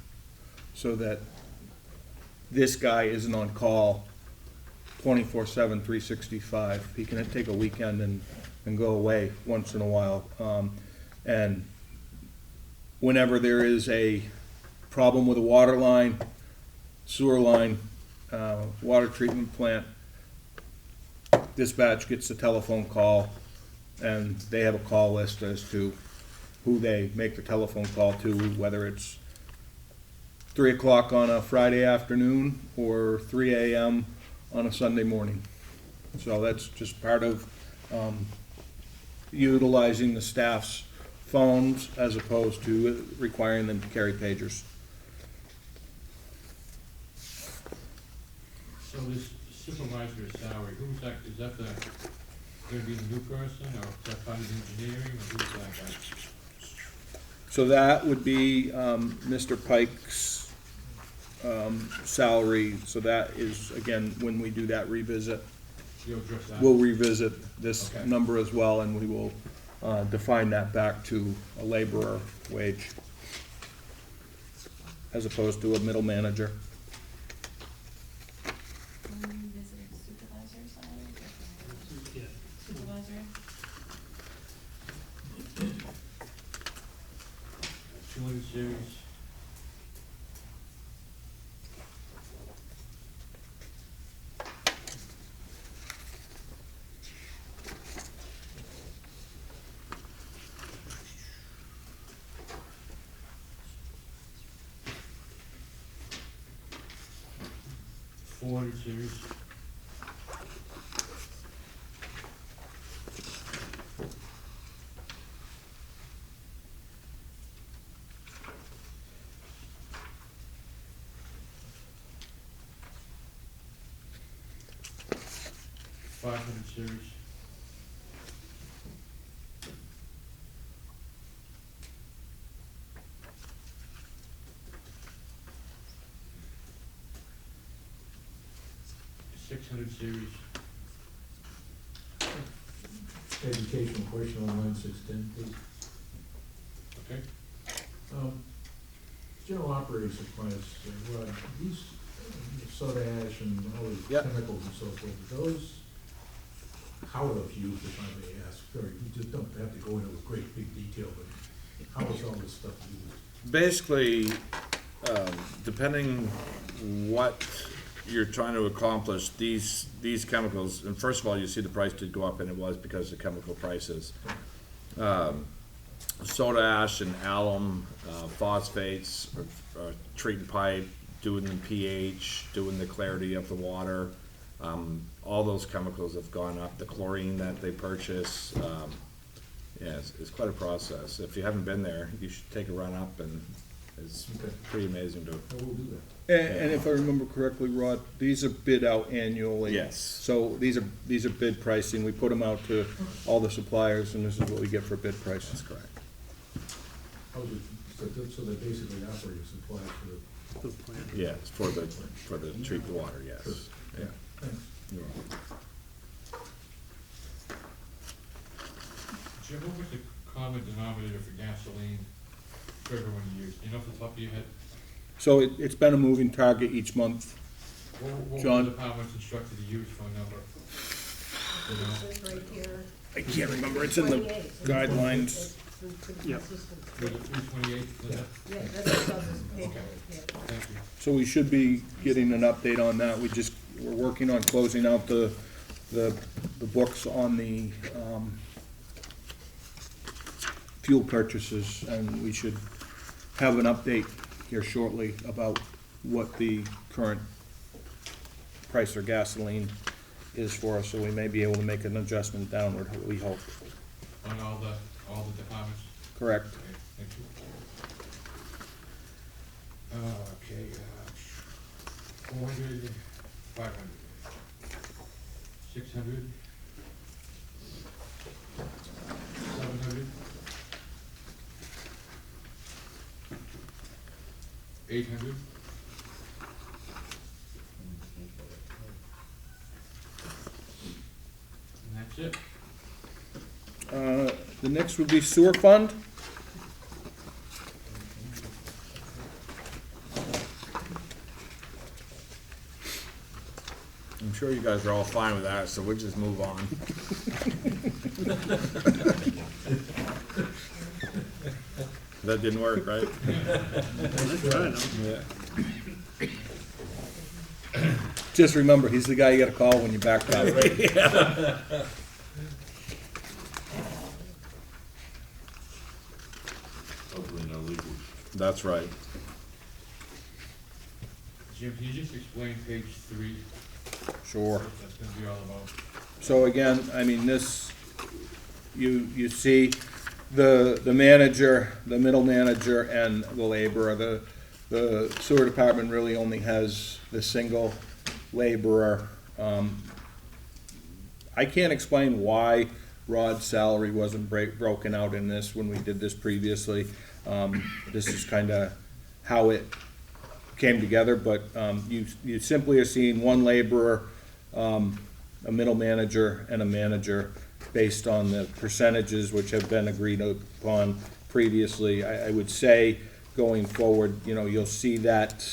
so that this guy isn't on call 24/7, 365. He can take a weekend and go away once in a while. And whenever there is a problem with a water line, sewer line, water treatment plant, dispatch gets a telephone call, and they have a call list as to who they make the telephone call to, whether it's 3 o'clock on a Friday afternoon or 3 a.m. on a Sunday morning. So that's just part of utilizing the staff's phones as opposed to requiring them to carry pagers. So this supervisor's salary, who's that, is that gonna be the new person, or is that part of engineering, or who's that guy? So that would be Mr. Pike's salary. So that is, again, when we do that revisit, You'll address that? we'll revisit this Okay. number as well, and we will define that back to a laborer wage as opposed to a middle manager. Visiting supervisor salary? Supervisor? 200 series. Series. Series. Series. Educational question on line 610, please. Okay. General operating supplies, Rod, these soda ash and all these Yep. chemicals and so forth, those, how are those used, if I may ask? Or you just don't have to go into great big detail, but how is all this stuff used? Basically, depending what you're trying to accomplish, these chemicals, and first of all, you see the price did go up, and it was because of chemical prices. Soda ash and alum, phosphates, treating pipe, doing the pH, doing the clarity of the water, all those chemicals have gone up. The chlorine that they purchase, yeah, it's quite a process. If you haven't been there, you should take a run up, and it's pretty amazing to. I will do that. And if I remember correctly, Rod, these are bid out annually. Yes. So these are bid pricing. We put them out to all the suppliers, and this is what we get for bid price. That's correct. So they basically offer you supplies for the. Yes, for the treated water, yes. Sure. Yeah. Thanks. You're welcome. Jim, what was the common denominator for gasoline for everyone to use? You know off the top of your head? So it's been a moving target each month. What John? was the department's instructed to use for a number? You know? It says right here. I can't remember, it's in the 28. guidelines. It's pretty Yep. consistent. Was it 328? Yeah, that's what's on this page, Okay. yeah. Thank you. So we should be getting an update on that. We're working on closing out the books on the, fuel purchases, and we should have an update here shortly about what the current price of gasoline is for us, so we may be able to make an adjustment downward, we hope. On all the departments? Correct. Okay, thank you. Okay, 400, 500, 600, 700, 800. And that's it. The next would be sewer fund. I'm sure you guys are all fine with that, so we'll just move on. That didn't work, right? Yeah. Just remember, he's the guy you gotta call when you're backed out. Hopefully no leakage. That's right. Jim, can you just explain page 3? Sure. What that's gonna be all about? So again, I mean, this, you see the manager, the middle manager, and the laborer. The sewer department really only has the single laborer. I can't explain why Rod's salary wasn't broken out in this when we did this previously. This is kinda how it came together, but you simply are seeing one laborer, a middle manager, and a manager based on the percentages which have been agreed upon previously. I would say going forward, you'll see that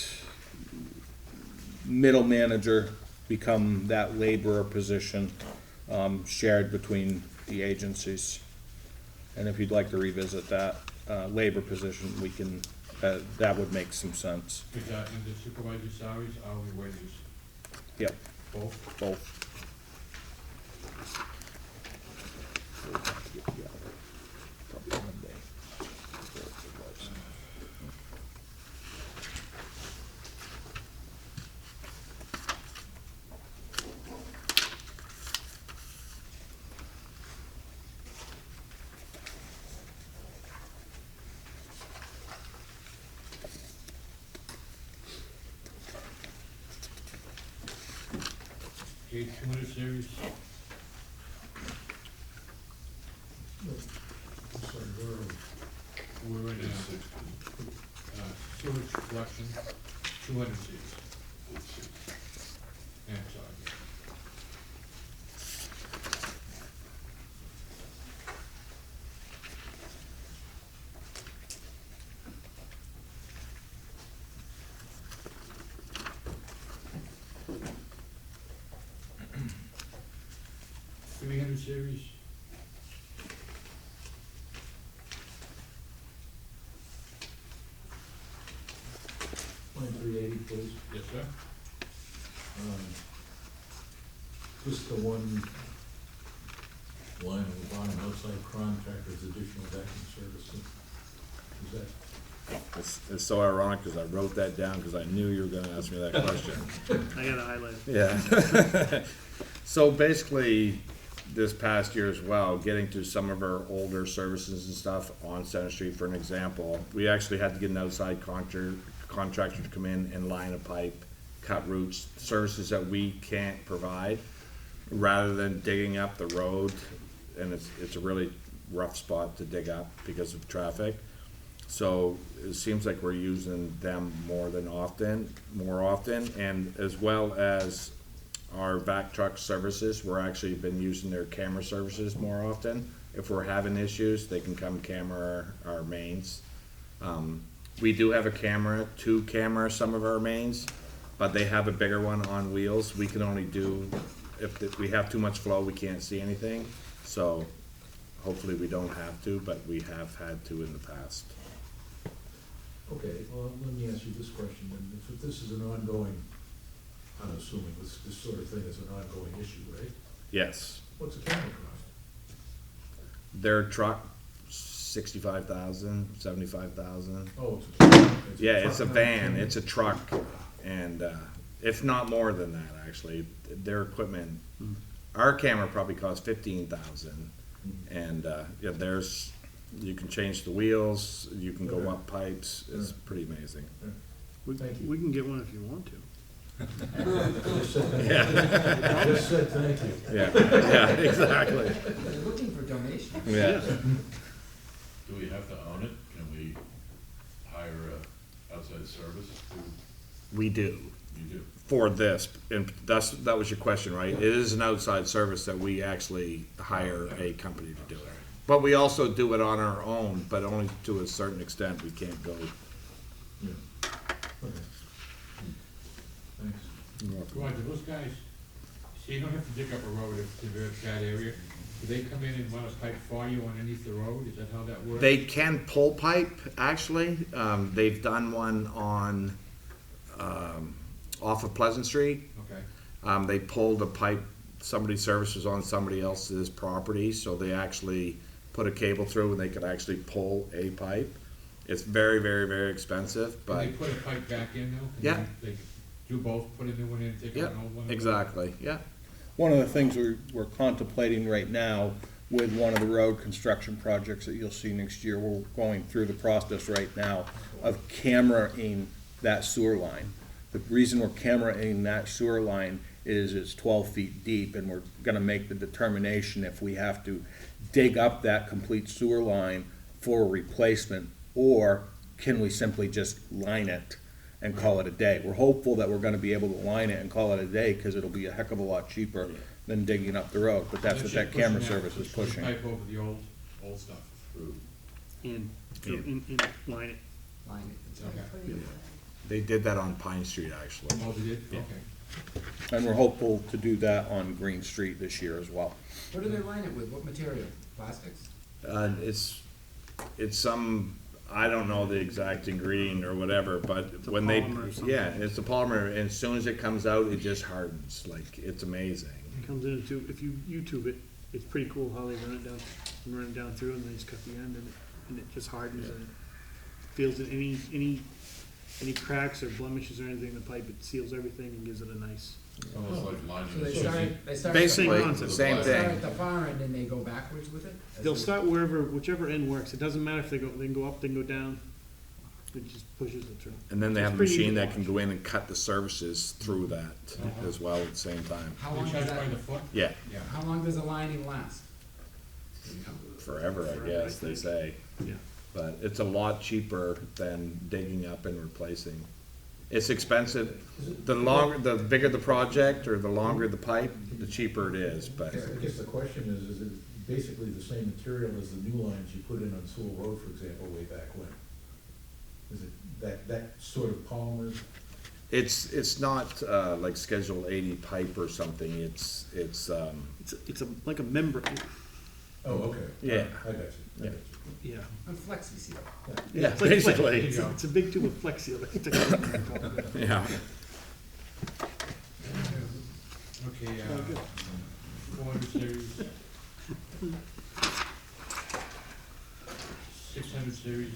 middle manager become that laborer position, shared between the agencies. And if you'd like to revisit that labor position, we can, that would make some sense. Is that in the supervisor salaries, hourly wages? Yep, Both? both. Page 200 series? Sorry, where are we? We're in sewage collection, 200 series. Yeah, sorry. Series. please? Yes, sir. Just the one line on the bottom, outside contractors, additional vacuum services. Is that, It's so ironic, because I wrote that down, because I knew you were gonna ask me that question. I got to highlight it. Yeah. So basically, this past year as well, getting to some of our older services and stuff on Center Street, for an example, we actually had to get an outside contractor to come in and line a pipe, cut roots, services that we can't provide, rather than digging up the road, and it's a really rough spot to dig up because of traffic. So it seems like we're using them more often, and as well as our vac truck services, we're actually been using their camera services more often. If we're having issues, they can come camera our mains. We do have a camera, 2 camera some of our mains, but they have a bigger one on wheels. We can only do, if we have too much flow, we can't see anything. So hopefully we don't have to, but we have had to in the past. okay, well, let me ask you this question, then. If this is an ongoing, I'm assuming this sort of thing is an ongoing issue, right? Yes. What's the camera cost? Their truck, 65,000, 75,000. Oh, Yeah, it's a truck, not van, camera? it's a truck, and, if not more than that, actually, their equipment, our camera probably costs 15,000, and, yeah, there's, you can change the wheels, you can go up pipes, it's pretty amazing. Thank you. We can get one if you want to. Just said thank you. Yeah, Just said thank you. yeah, exactly, They're looking for donations. yeah. Do we have to own it? Can we hire a outside service to, We do. you do? For this, and that was your question, right? It is an outside service that we actually hire a company to do it. But we also do it on our own, but only to a certain extent. We can't go. Yeah. Okay. Thanks. Roger, those guys, so you don't have to dig up a road if it's a very bad area. Do they come in and run a pipe for you underneath the road? Is that how that works? They can pull pipe, actually. They've done one on, off of Pleasant Street. Okay. They pulled a pipe, somebody's service was on somebody else's property, so they actually put a cable through and they could actually pull a pipe. It's very, very, very expensive, Can but, they put a pipe back in though? Yeah. They do both, put a new one in and take yeah, out an old one? exactly, yeah. One of the things we're contemplating right now with one of the road construction projects that you'll see next year, we're going through the process right now of cameraing that sewer line. The reason we're cameraing that sewer line is it's 12 feet deep, and we're gonna make the determination if we have to dig up that complete sewer line for a replacement, or can we simply just line it and call it a day. We're hopeful that we're gonna be able to line it and call it a day, because it'll be a heck of a lot cheaper than digging up the road, but that's what that camera service is Push the pushing. pipe over the old stuff. And line it. Line it. Okay. They did that on Pine Street, actually. Oh, they did? Yeah. Okay. And we're hopeful to do that on Green Street this year as well. What do they line it with? What material? Plastics? It's some, I don't know the exact ingredient or whatever, but when they, polymer or something. yeah, it's a polymer, and as soon as it comes out, it just hardens, like, it's amazing. It comes in a tube. If you YouTube it, it's pretty cool how they run it down through, and they just cut the end, and it just hardens and feels it. Any cracks or blemishes or anything in the pipe, it seals everything and gives it a nice. Almost like lining So a they sushi. start Basically, concept. same They Start thing. at the far end and they go backwards with it? They'll start whichever end works. It doesn't matter if they can go up, they can go down. It just pushes it through. And then they It's have a pretty machine easy to that can go in and cut the services through that as well at the same time. How They long charge does by that, the foot? Yeah, Yeah. how long does the lining last? forever, I Forever, guess, I they think. say. Yeah. But it's a lot cheaper than digging up and replacing. It's expensive. The bigger the project or the longer the pipe, the cheaper it is, but I guess the question is it basically the same material as the new lines you put in on Sewell Road, for example, way back when? Is it that sort of polymer? it's not, like Schedule 80 pipe or something. It's It's like a membrane. Oh, okay. Yeah. I got you. Yeah. Yeah. And Flexi Seal. Yeah, It's like basically. It's a big tube of Flex Seal. Yeah. Okay, Oh, good. 400 series. 600 series.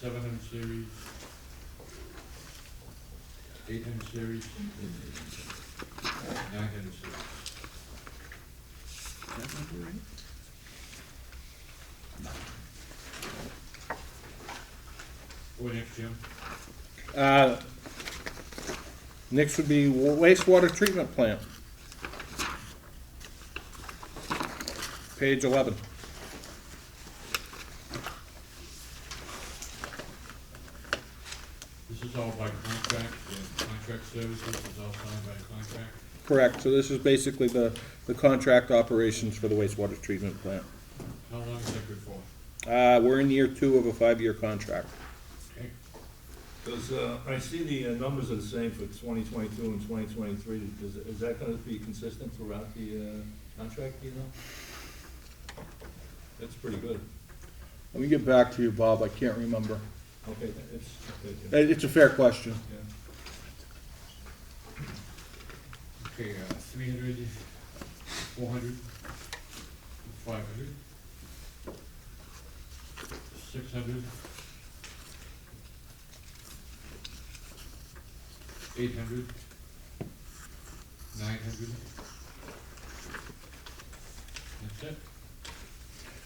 700 series. 800 series. 900 series. What next, Jim? Next would be wastewater treatment plant. Page 11. This is all by contract, the contract services is all signed by contract. Correct, so this is basically the contract operations for the wastewater treatment plant. How long is that good for? We're in year 2 of a 5-year contract. Okay. Does, I see the numbers are the same for 2022 and 2023. Is that gonna be consistent throughout the contract, do you know? That's pretty good. Let me get back to you, Bob, I can't remember. Okay, okay. It's a fair question. Yeah. Okay, 300, 400, 500, 600, 800, 900. That's it.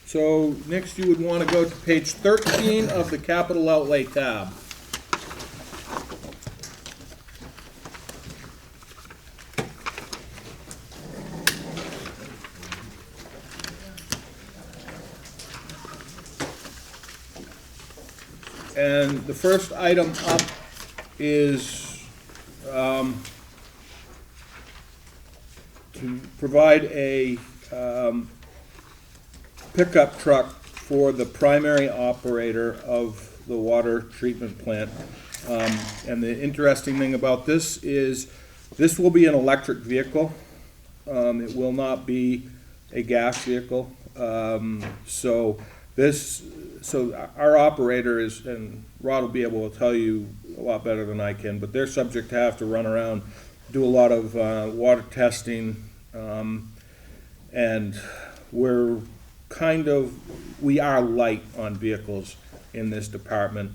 So next you would want to go to page 13 of the capital outlay tab. And the first item up is to provide a pickup truck for the primary operator of the water treatment plant. And the interesting thing about this is this will be an electric vehicle. It will not be a gas vehicle. So our operator is, and Rod will be able to tell you a lot better than I can, but they're subject to have to run around, do a lot of water testing, and we are light on vehicles in this department.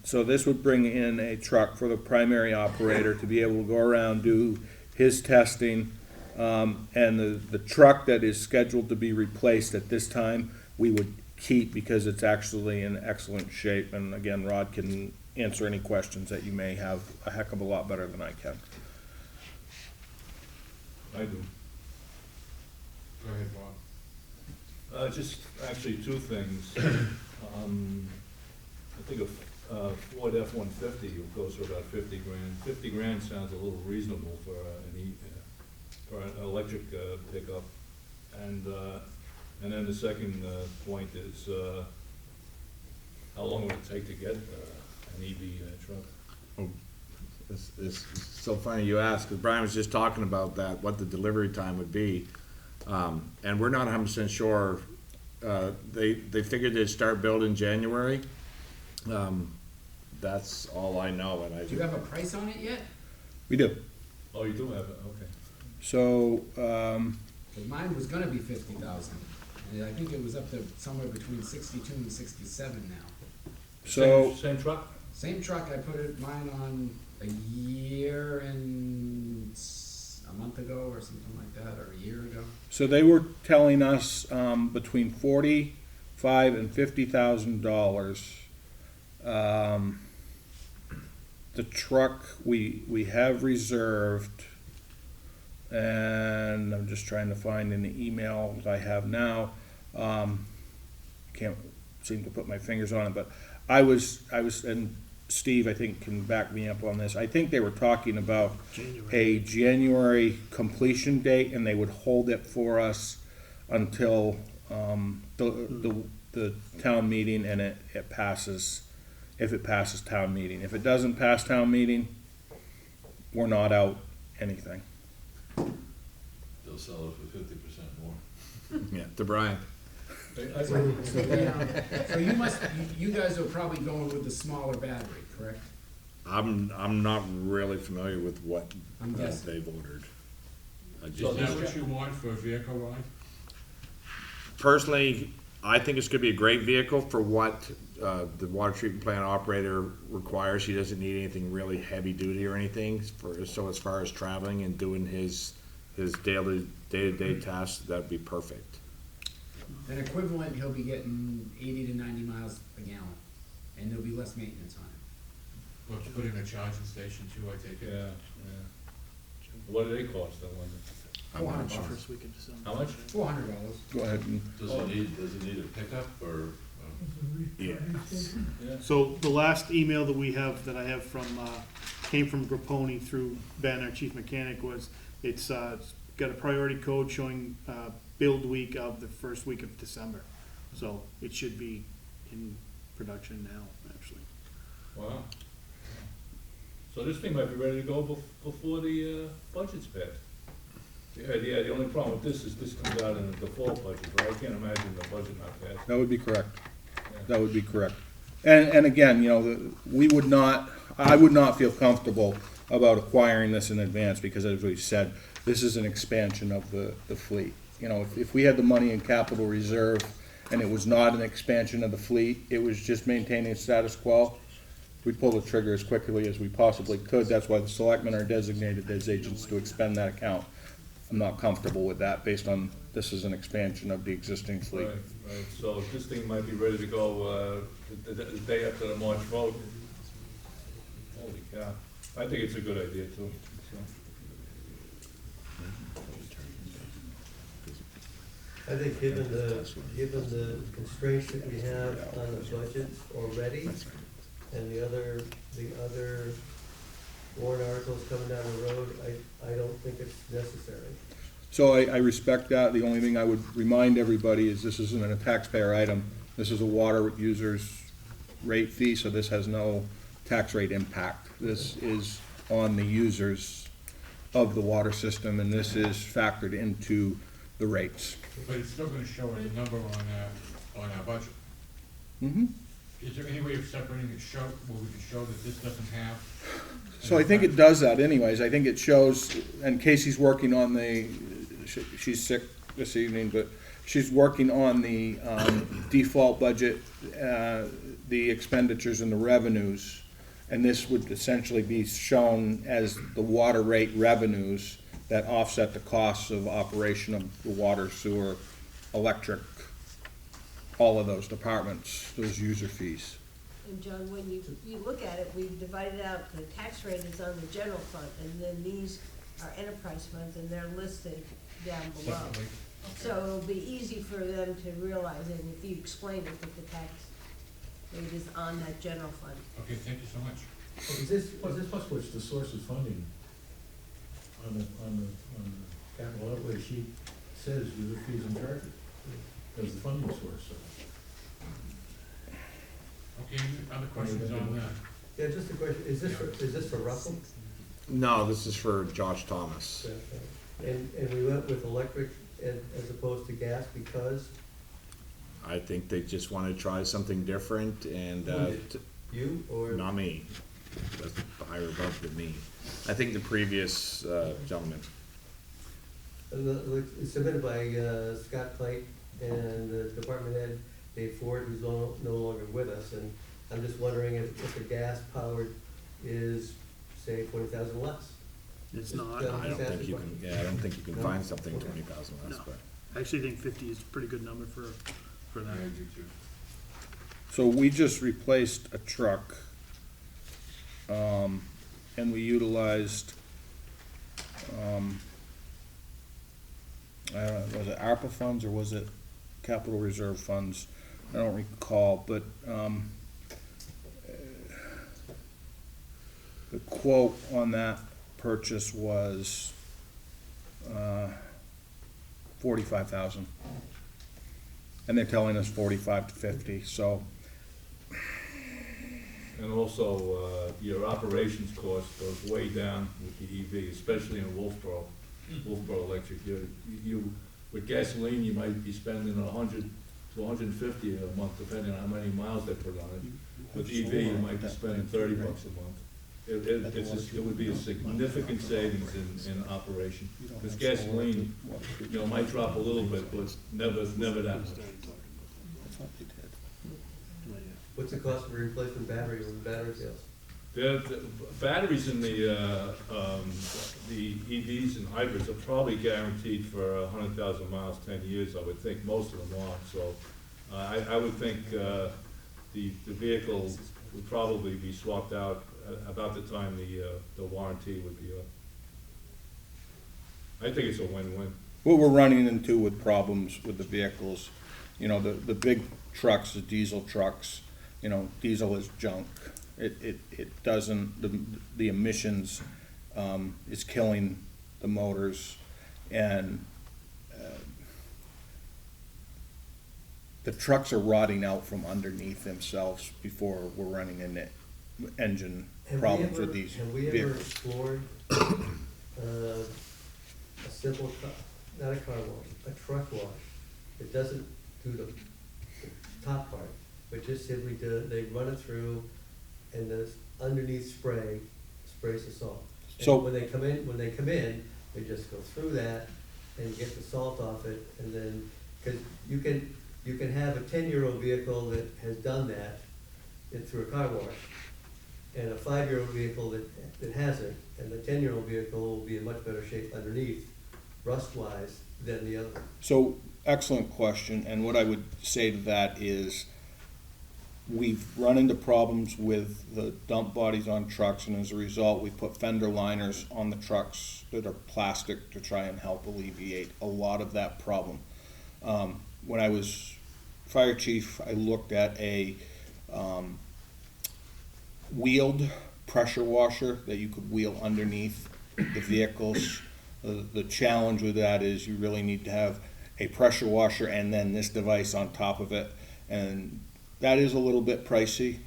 So this would bring in a truck for the primary operator to be able to go around, do his testing, and the truck that is scheduled to be replaced at this time, we would keep because it's actually in excellent shape. And again, Rod can answer any questions that you may have a heck of a lot better than I can. I do. Go ahead, Bob. Just actually two things. I think a Ford F-150 goes for about 50 grand. 50 grand sounds a little reasonable for an electric pickup. And then the second point is, how long would it take to get an EV truck? It's so funny you ask, because Brian was just talking about that, what the delivery time would be. And we're not 100% sure. They figured they'd start building January. That's all I know. And Do you have a price on it yet? We do. Oh, you do have it, okay. So, 'Cause mine was gonna be 50,000, and I think it was up to somewhere between 62 and 67 now. Same truck? Same truck, I put mine on a year and a month ago or something like that, or a year ago. So they were telling us between $45,000 and $50,000. The truck we have reserved, and I'm just trying to find in the email that I have now. Can't seem to put my fingers on it, but I was, and Steve, I think, can back me up on this. I think they were talking about a January completion date, and they would hold it for us until the town meeting, and it passes, if it passes town meeting. If it doesn't pass town meeting, we're not out anything. They'll sell it for 50% more. Yeah, to Brian. So you guys are probably going with the smaller battery, correct? I'm not really familiar with what I'm guessing. they've ordered. I Is just, that what you want for a vehicle ride? personally, I think it's gonna be a great vehicle for what, the water treatment plant operator requires. He doesn't need anything really heavy duty or anything so as far as traveling and doing his day-to-day tasks, that'd be perfect. An equivalent, he'll be getting 80 to 90 miles a gallon, and there'll be less maintenance on it. We'll have to put in a charging station too, I take Yeah, it. yeah. What do they cost, I wonder? I'm not $400. sure. First week of December. How much? $400. Go ahead and, Does it need a pickup or? Yeah. Yeah. So the last email that I have from, came from Grapponi through Ben, our chief mechanic, was, it's got a priority code showing, build week of the first week of December. So it should be in production now, actually. Wow. So this thing might be ready to go before the budget's passed. Yeah, the only problem with this is this comes out in the default budget, but I can't imagine the budget not passed. that would be correct. Yeah. That would be correct. And again, you know, I would not feel comfortable about acquiring this in advance, because as we've said, this is an expansion of the fleet. You know, if we had the money in capital reserve and it was not an expansion of the fleet, it was just maintaining status quo, we'd pull the trigger as quickly as we possibly could. That's why the selectmen are designated as agents to expend that account. I'm not comfortable with that based on this is an expansion of the existing fleet. Right, right, so this thing might be ready to go, the day after the March vote. Holy cow, I think it's a good idea too, so. I think given the constraints that we have on the budget already, and the other warrant articles coming down the road, I don't think it's necessary. So I respect that. The only thing I would remind everybody is this isn't a taxpayer item. This is a water user's rate fee, so this has no tax rate impact. This is on the users of the water system, and this is factored into the rates. But it's still gonna show as a number on our budget. Mm-hmm. Is there any way of separating it, where we can show that this doesn't have? So I think it does that anyways. I think it shows, and Casey's working on she's sick this evening, but she's working on the default budget, the expenditures and the revenues. And this would essentially be shown as the water rate revenues that offset the costs of operation of the water, sewer, electric, all of those departments, those user fees. And John, when you look at it, we've divided out, the tax rate is on the general fund, and then these are enterprise funds, and they're listed down below. Separately? Okay. So it'll be easy for them to realize, and if you explain it, that the tax rate is on that general fund. Okay, thank you so much. Is this what's the source of funding on the capital outlay sheet says user fees and charges as the funding source, so. Okay, other questions on that? Yeah, just a question, is this for Russell? No, this is for Josh Thomas. And we went with electric as opposed to gas because? I think they just want to try something different and, You or? not me. That's higher above than me. I think the previous, gentleman. It's submitted by Scott Clay and the department head, Dave Ford, who's no longer with us. And I'm just wondering if the gas powered is, say, 20,000 less. It's not. I don't think you can, I don't think you can find something 20,000 less, No. but. I actually think 50 is a pretty good number for that. I do too. So we just replaced a truck, and we utilized, I don't know, was it ARPA funds or was it capital reserve funds? I don't recall, but, the quote on that purchase was, 45,000. And they're telling us 45 to 50, so. And also, your operations cost goes way down with the EV, especially in Wolfeboro Electric. With gasoline, you might be spending $100 to $150 a month, depending on how many miles they put on it. With EV, you might be spending $30 a month. It would be a significant savings in operation. Because gasoline, might drop a little bit, but never that much. What's the cost of a replacement battery with battery sales? The batteries in the EVs and hybrids are probably guaranteed for 100,000 miles, 10 years. I would think most of them are. So I would think the vehicle would probably be swapped out about the time the warranty would be up. I think it's a win-win. What we're running into with problems with the vehicles, the big trucks, the diesel trucks, diesel is junk. It doesn't, the emissions is killing the motors, and the trucks are rotting out from underneath themselves before we're running into engine problems with these Have we ever vehicles. explored a simple, not a car wash, a truck wash? It doesn't do the top part, but just simply they run it through, and the underneath sprays the salt. And So- when they come in, they just go through that and get the salt off it, and then, because you can have a 10-year-old vehicle that has done that through a car wash, and a 5-year-old vehicle that hasn't, and the 10-year-old vehicle will be in much better shape underneath, rust-wise, than the other. So, excellent question, and what I would say to that is, we've run into problems with the dump bodies on trucks, and as a result, we put fender liners on the trucks that are plastic to try and help alleviate a lot of that problem. When I was fire chief, I looked at a wheeled pressure washer that you could wheel underneath the vehicles. The challenge with that is you really need to have a pressure washer and then this device on top of it, and that is a little bit pricey.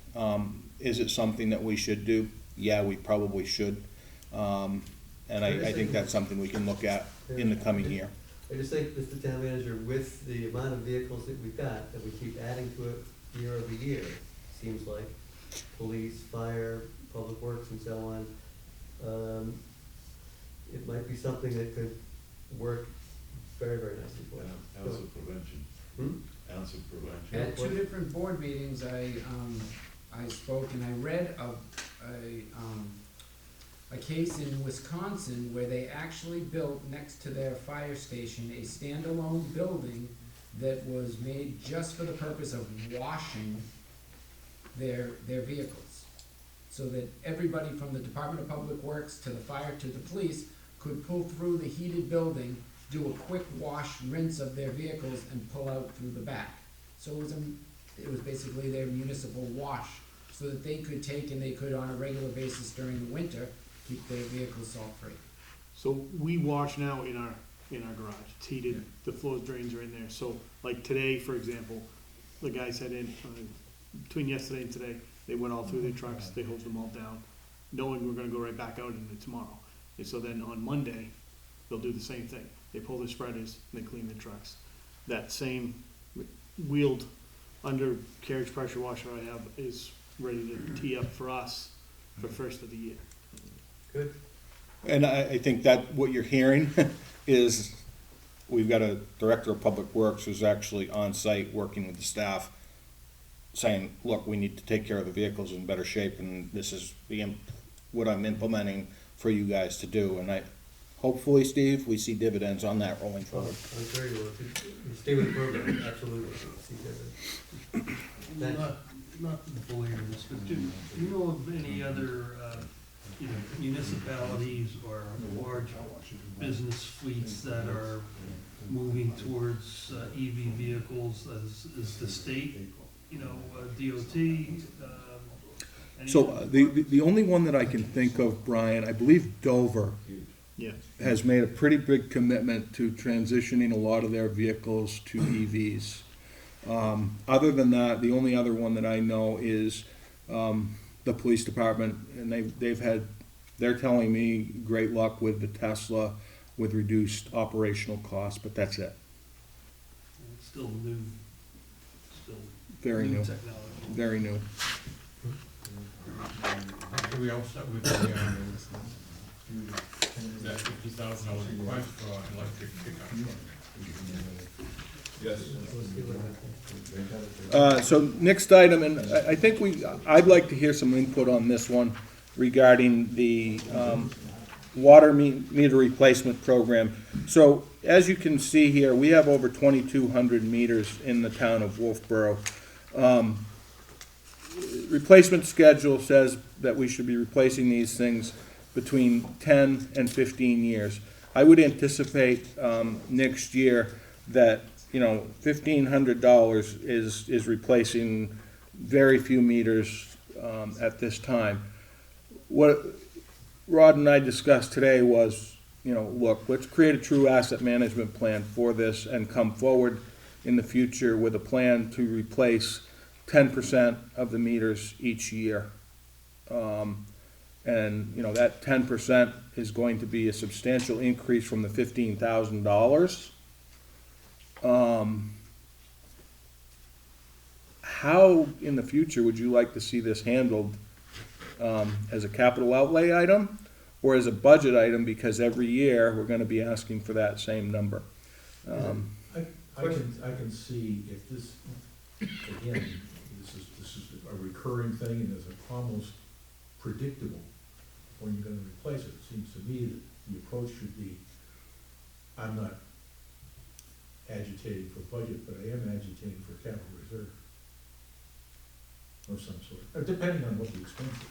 Is it something that we should do? Yeah, we probably should. And I think that's something we can look at in the coming year. I just think, Mr. Town Manager, with the amount of vehicles that we've got, that we keep adding to it year over year, seems like, police, fire, public works, and so on, it might be something that could work very, very nicely for us. Ounce of prevention. Ounce of prevention. At two different board meetings, I spoke and I read a case in Wisconsin where they actually built next to their fire station a standalone building that was made just for the purpose of washing their vehicles. So that everybody from the Department of Public Works to the fire to the police could pull through the heated building, do a quick wash, rinse of their vehicles, and pull out through the back. So it was basically their municipal wash, so that they could take and they could, on a regular basis during the winter, keep their vehicles salt-free. So we wash now in our garage. It's heated, the flow drains are in there. So like today, for example, the guys had in, between yesterday and today, they went all through their trucks, they hosed them all down, knowing we're gonna go right back out in it tomorrow. And so then on Monday, they'll do the same thing. They pull their spreaders, and they clean their trucks. That same wheeled undercarriage pressure washer I have is ready to tee up for us for first of the year. Good. And I think that what you're hearing is, we've got a director of public works who's actually on site working with the staff, saying, look, we need to take care of the vehicles in better shape, and this is what I'm implementing for you guys to do. And hopefully, Steve, we see dividends on that rolling forward. I'm sure you will. If you stay with the program, absolutely, see dividends. Thanks. Not to belabor this, but do you know of any other, municipalities or large business fleets that are moving towards EV vehicles? Is the state, DOT? So the only one that I can think of, Brian, I believe Dover Yeah. has made a pretty big commitment to transitioning a lot of their vehicles to EVs. Other than that, the only other one that I know is the police department, and they're telling me great luck with the Tesla with reduced operational costs, but that's it. still new, still Very new, technology. very new. Are we all set with the, that $50,000 request for electric pickup truck? Yes. So next item, and I think I'd like to hear some input on this one regarding the water meter replacement program. So as you can see here, we have over 2,200 meters in the town of Wolfeboro. Replacement schedule says that we should be replacing these things between 10 and 15 years. I would anticipate next year that, you know, $1,500 is replacing very few meters at this time. What Rod and I discussed today was, you know, look, let's create a true asset management plan for this and come forward in the future with a plan to replace 10% of the meters each year. And, you know, that 10% is going to be a substantial increase from the $15,000. How, in the future, would you like to see this handled? As a capital outlay item or as a budget item, because every year we're gonna be asking for that same number? I can see if this, again, this is a recurring thing and is almost predictable when you're gonna replace it. It seems to me that the approach should be, I'm not agitating for budget, but I am agitating for capital reserve of some sort, depending on what the expense is.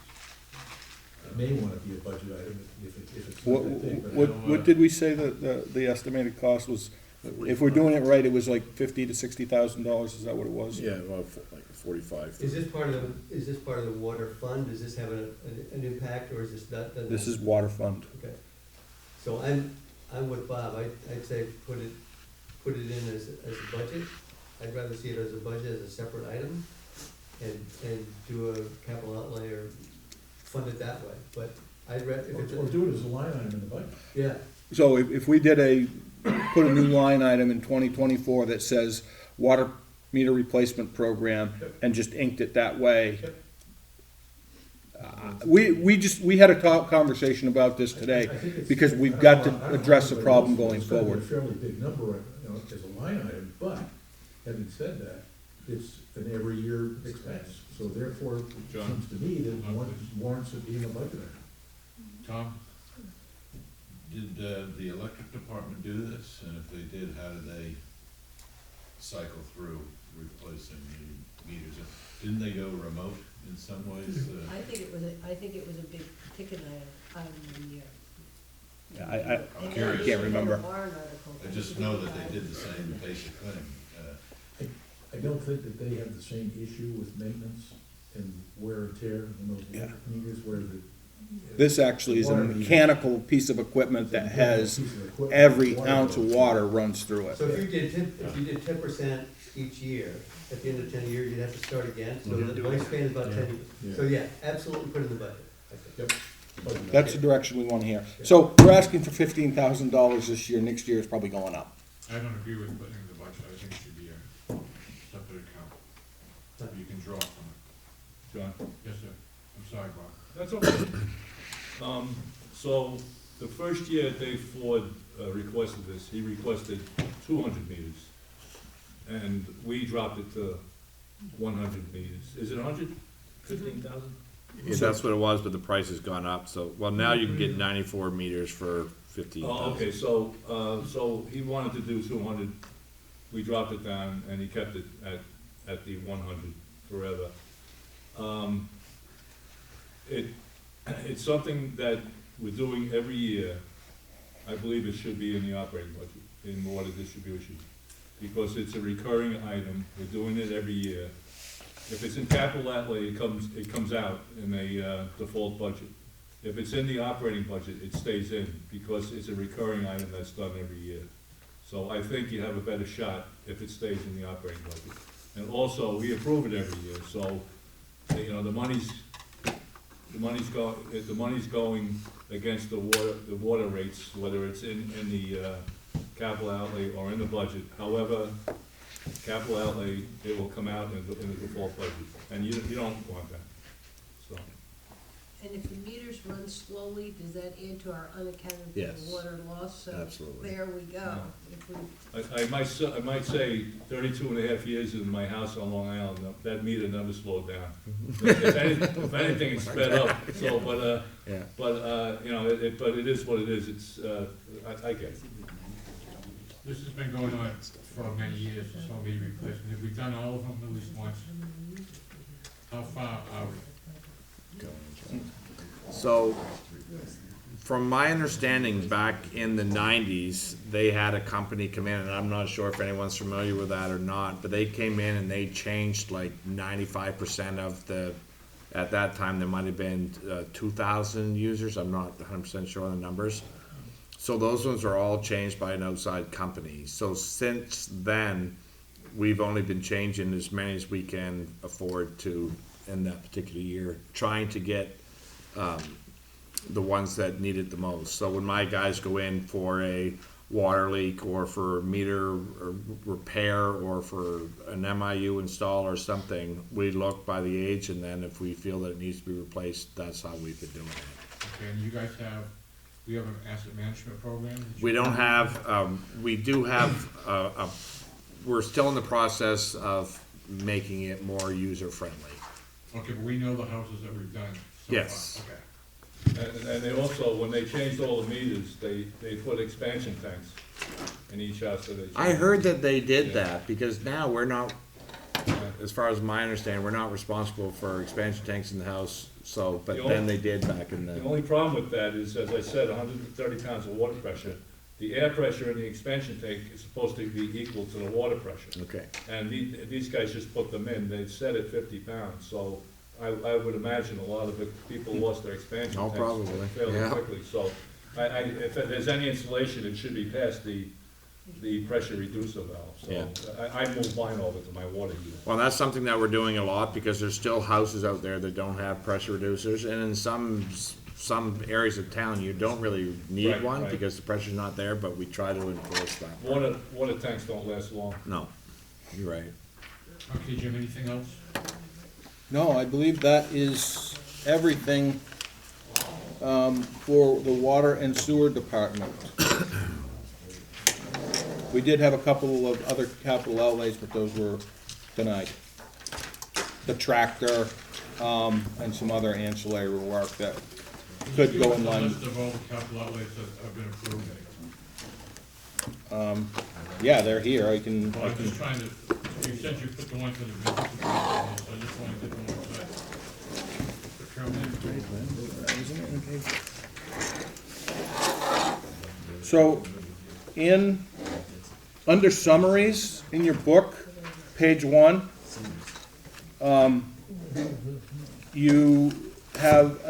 It may wanna be a budget item if it's not that big, but I don't What wanna. did we say the estimated cost was? If we're doing it right, it was like $50,000 to $60,000, is that what it was? Yeah, well, like 45. Is this part of the water fund? Does this have an impact, or is this not? This is water fund. Okay. So I'm with Bob. I'd say put it in as a budget. I'd rather see it as a budget, as a separate item, and do a capital outlay or fund it that way. But I'd rather, if it's. Or do it as a line item in the budget. Yeah. So if we put a new line item in 2024 that says water meter replacement program and just inked it that way. We had a conversation about this today I think it's- because we've I got don't to want- address the I don't problem want going to spend forward. a fairly big number, you know, as a line item, but having said that, it's an every year expense. So therefore, it John? seems to me that warrants it being a budget item. Tom? Did the electric department do this? And if they did, how did they cycle through replacing the meters? Didn't they go remote in some ways? I think it was a big ticket item in the year. Yeah, I'm curious. I can't remember. I just know that they did the same basic thing. I don't think that they have the same issue with maintenance and wear and tear in those Yeah. meters where the. This actually is a mechanical piece of equipment that has every ounce of water runs through it. So if you did 10% each year, at the end of 10 years, you'd have to start again. So the lifespan is about 10 years. Yeah. So yeah, absolutely put it in the budget, I think. Yep. That's the direction we want to hear. So we're asking for $15,000 this year. Next year is probably going up. I don't agree with putting it in the budget. I think it should be a separate account. You can draw from it. John? Yes, sir. I'm sorry, Bob. That's okay. So the first year Dave Ford requested this, he requested 200 meters. And we dropped it to 100 meters. Is it 100? 15,000? Yeah, that's what it was, but the price has gone up, so, well, now you can get 94 meters for 15,000. Oh, okay, so he wanted to do 200. We dropped it down and he kept it at the 100 forever. It's something that we're doing every year. I believe it should be in the operating budget, in water distribution, because it's a recurring item. We're doing it every year. If it's in capital outlay, it comes out in a default budget. If it's in the operating budget, it stays in, because it's a recurring item that's done every year. So I think you have a better shot if it stays in the operating budget. And also, we approve it every year, so, you know, the money's going against the water rates, whether it's in the capital outlay or in the budget. However, capital outlay, it will come out in the default budget, and you don't want that, so. And if the meters run slowly, does that add to our unaccounted Yes. for water loss? So Absolutely. there we go. If we, I might say 32 and a half years in my house on Long Island, that meter never slowed down. If anything, it sped up, so, Yeah. but, you know, but it is what it is, it's, I get it. This has been going on for many years, so many replacements. Have we done all of them at least once? How far are we? So, from my understanding, back in the 90s, they had a company come in, and I'm not sure if anyone's familiar with that or not, but they came in and they changed like 95% of the, at that time, there might have been 2,000 users, I'm not 100% sure on the numbers. So those ones are all changed by an outside company. So since then, we've only been changing as many as we can afford to in that particular year, trying to get the ones that need it the most. So when my guys go in for a water leak or for meter or repair or for an MIU install or something, we look by the age, and then if we feel that it needs to be replaced, that's how we've been doing it. Okay, and you guys have, we have an asset management program? that you- We don't have, we do have, we're still in the process of making it more user-friendly. Okay, but we know the houses that we've done so Yes. far. Okay. And they also, when they changed all the meters, they put expansion tanks in each house that they changed. I heard that they did that, because now we're not, as far as my understanding, we're not responsible for expansion tanks in the house, so, but then they did back in The the, only problem with that is, as I said, 130 pounds of water pressure. The air pressure in the expansion tank is supposed to be equal to the water pressure. okay. And these guys just put them in, they set it 50 pounds, so I would imagine a lot of people lost their expansion Oh, tanks probably, fairly yeah. quickly. So if there's any installation, it should be past the pressure reducer valve. Yeah. So I moved mine over to my water heater. Well, that's something that we're doing a lot, because there's still houses out there that don't have pressure reducers, and in some areas of town, you don't really need Right, one, right. because the pressure's not there, but we try to enforce that. Water tanks don't last long. No, you're right. Okay, Jim, anything else? No, I believe that is everything for the water and sewer department. We did have a couple of other capital outlays, but those were denied. The tractor, and some other ancillary work that could go in Give us a line. list of all the capital outlays that have been approved. Yeah, they're here, I can, Well, I'm just trying to, you said you put the ones for the business, so I just wanted to get them on site. So, under summaries, in your book, page 1, you have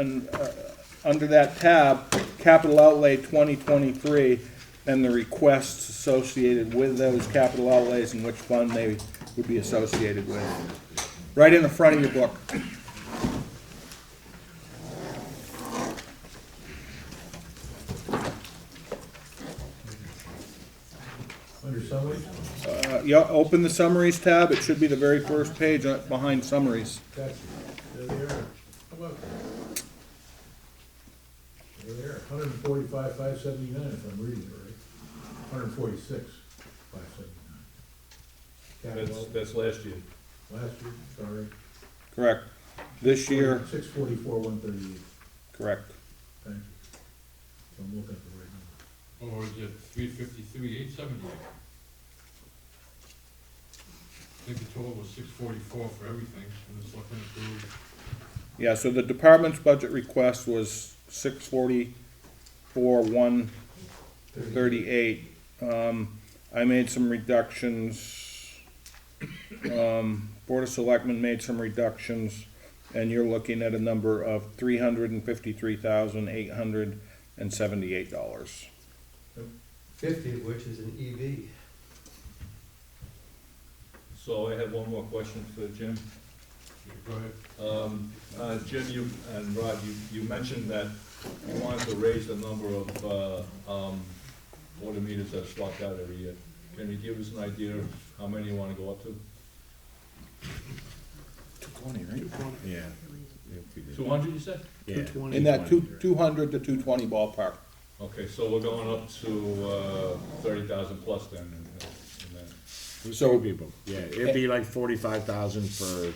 under that tab, capital outlay 2023, and the requests associated with those capital outlays and which fund they would be associated with. Right in the front of your book. Under summary? Yeah, open the summaries tab, it should be the very first page behind summaries. Gotcha. There they are. How about that? There they are, 145,579 if I'm reading it right. 146,579. That's last year. Last year, sorry. Correct. This year, 644,138. correct. Thank you. So I'm looking at the right number. Or is it 353,878? I think the total was 644 for everything, and it's looking approved. Yeah, so the department's budget request was 644,138. I made some reductions. Board of Selectmen made some reductions, and you're looking at a number of $353,878. 50 of which is an EV. So I have one more question for Jim. Go ahead. Jim, you and Rod, you mentioned that you wanted to raise the number of water meters that are swapped out every year. Can you give us an idea of How many you wanna go up to? 220, right? 220. Yeah. 200, you said? Yeah. 220. In that 200 to 220 ballpark. Okay, so we're going up to 30,000 plus then. in that. So people, yeah, it'd be like 45,000 for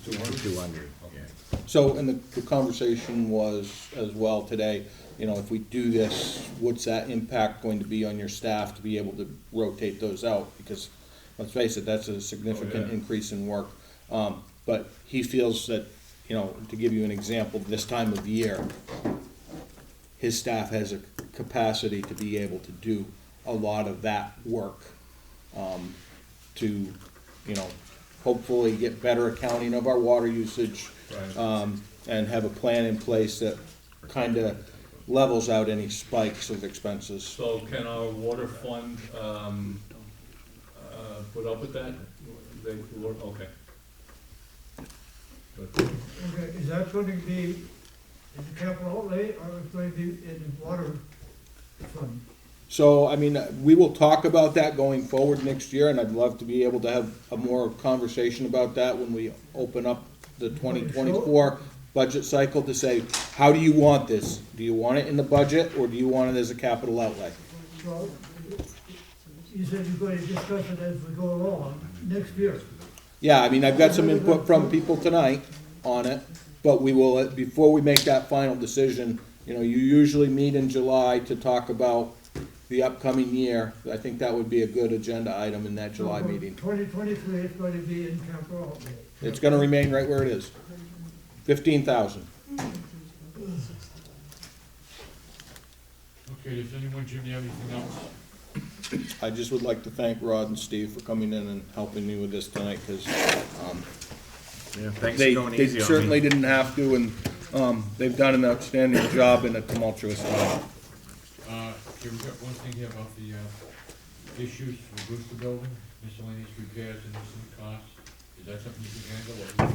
200, yeah. So, and the conversation was as well today, you know, if we do this, what's that impact going to be on your staff to be able to rotate those out? Because, let's face it, that's a significant yeah. increase in work. But he feels that, you know, to give you an example, this time of year, his staff has a capacity to be able to do a lot of that work, to, you know, hopefully get better accounting of our water usage, Right. and have a plan in place that kinda levels out any spikes of expenses. So can our water fund, put up with that? They, okay. Good. Okay, is that going to be in the capital outlay or is it going to be in the water fund? So, I mean, we will talk about that going forward next year, and I'd love to be able to have a more conversation about that when we open up the 2024 budget cycle to say, how do you want this? Do you want it in the budget, or do you want it as a capital outlay? Well, you said you're going to discuss it as we go along next year. Yeah, I mean, I've got some input from people tonight on it, but we will, before we make that final decision, you know, you usually meet in July to talk about the upcoming year. I think that would be a good agenda item in that July meeting. 2023 is going to be in capital outlay. It's gonna remain right where it is. 15,000. Okay, does anyone, Jim, have anything else? I just would like to thank Rod and Steve for coming in and helping me with this tonight, because, Yeah, thanks they for going easy on me. certainly didn't have to, and, they've done an outstanding job in a tumultuous time. Okay, we've got one thing here about the issues for Brewster Building, miscellaneous repairs and missing costs. Is that something you can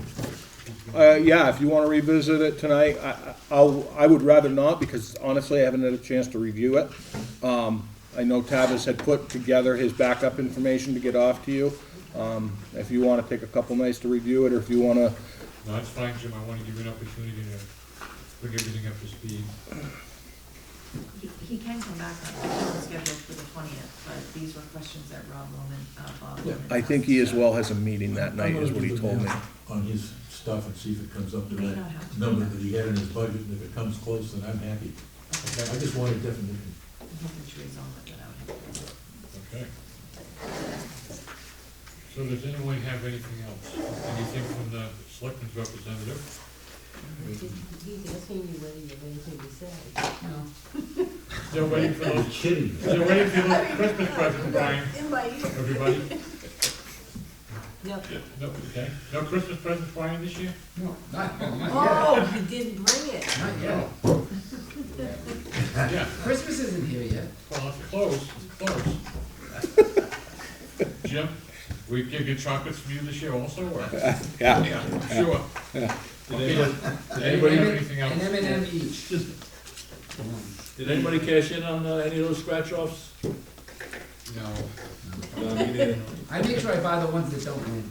handle, or? Yeah, if you wanna revisit it tonight, I would rather not, because honestly, I haven't had a chance to review it. I know Tavis had put together his backup information to get off to you. If you wanna take a couple nights to review it, or if you wanna, No, it's fine, Jim, I wanna give you an opportunity to bring everything up to speed. He can come back on the schedule for the 20th, but these were questions that Rob Loman, Bob Loman. I think he as well has a meeting that night, is what he told me. On his stuff and see if it comes up to May that not have to number do that. that he had in his budget, and if it comes close, then I'm happy. Okay. I just wanted definition. Infantry's on it without him. Okay. So does anyone have anything else? Anything from the selectmen's representative? He's asking you whether you have anything to say. No. Still waiting for those, Kidding. still waiting for those Christmas presents, Brian, In my ear. everybody? No. No, okay. No Christmas presents, Brian, this year? No, not yet. Oh, you didn't bring it. Not yet. Yeah, Christmas isn't here yet. well, it's close, it's close. Jim, we can get chocolates from you this year also, or? Yeah. Sure. Okay, did anybody have anything else? An M&M each. Did anybody cash in on any of those scratch-offs? No. Me neither. I make sure I buy the ones that don't win.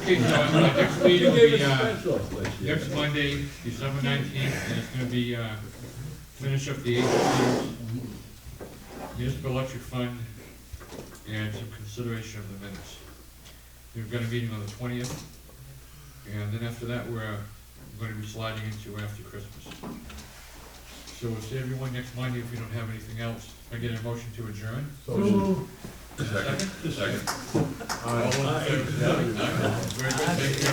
Okay, so next meeting will gave be, us scratch-offs last year? next Monday, December 19th, and it's gonna be, finish up the agencies, municipal electric fund, and some consideration of the minutes. We've got a meeting on the 20th, and then after that, we're gonna be sliding into after Christmas. So we'll see everyone next Monday if we don't have anything else. Can I get a motion to adjourn? So moved. Second? Second. All those in favor, say aye. Aye. Very good, thank you.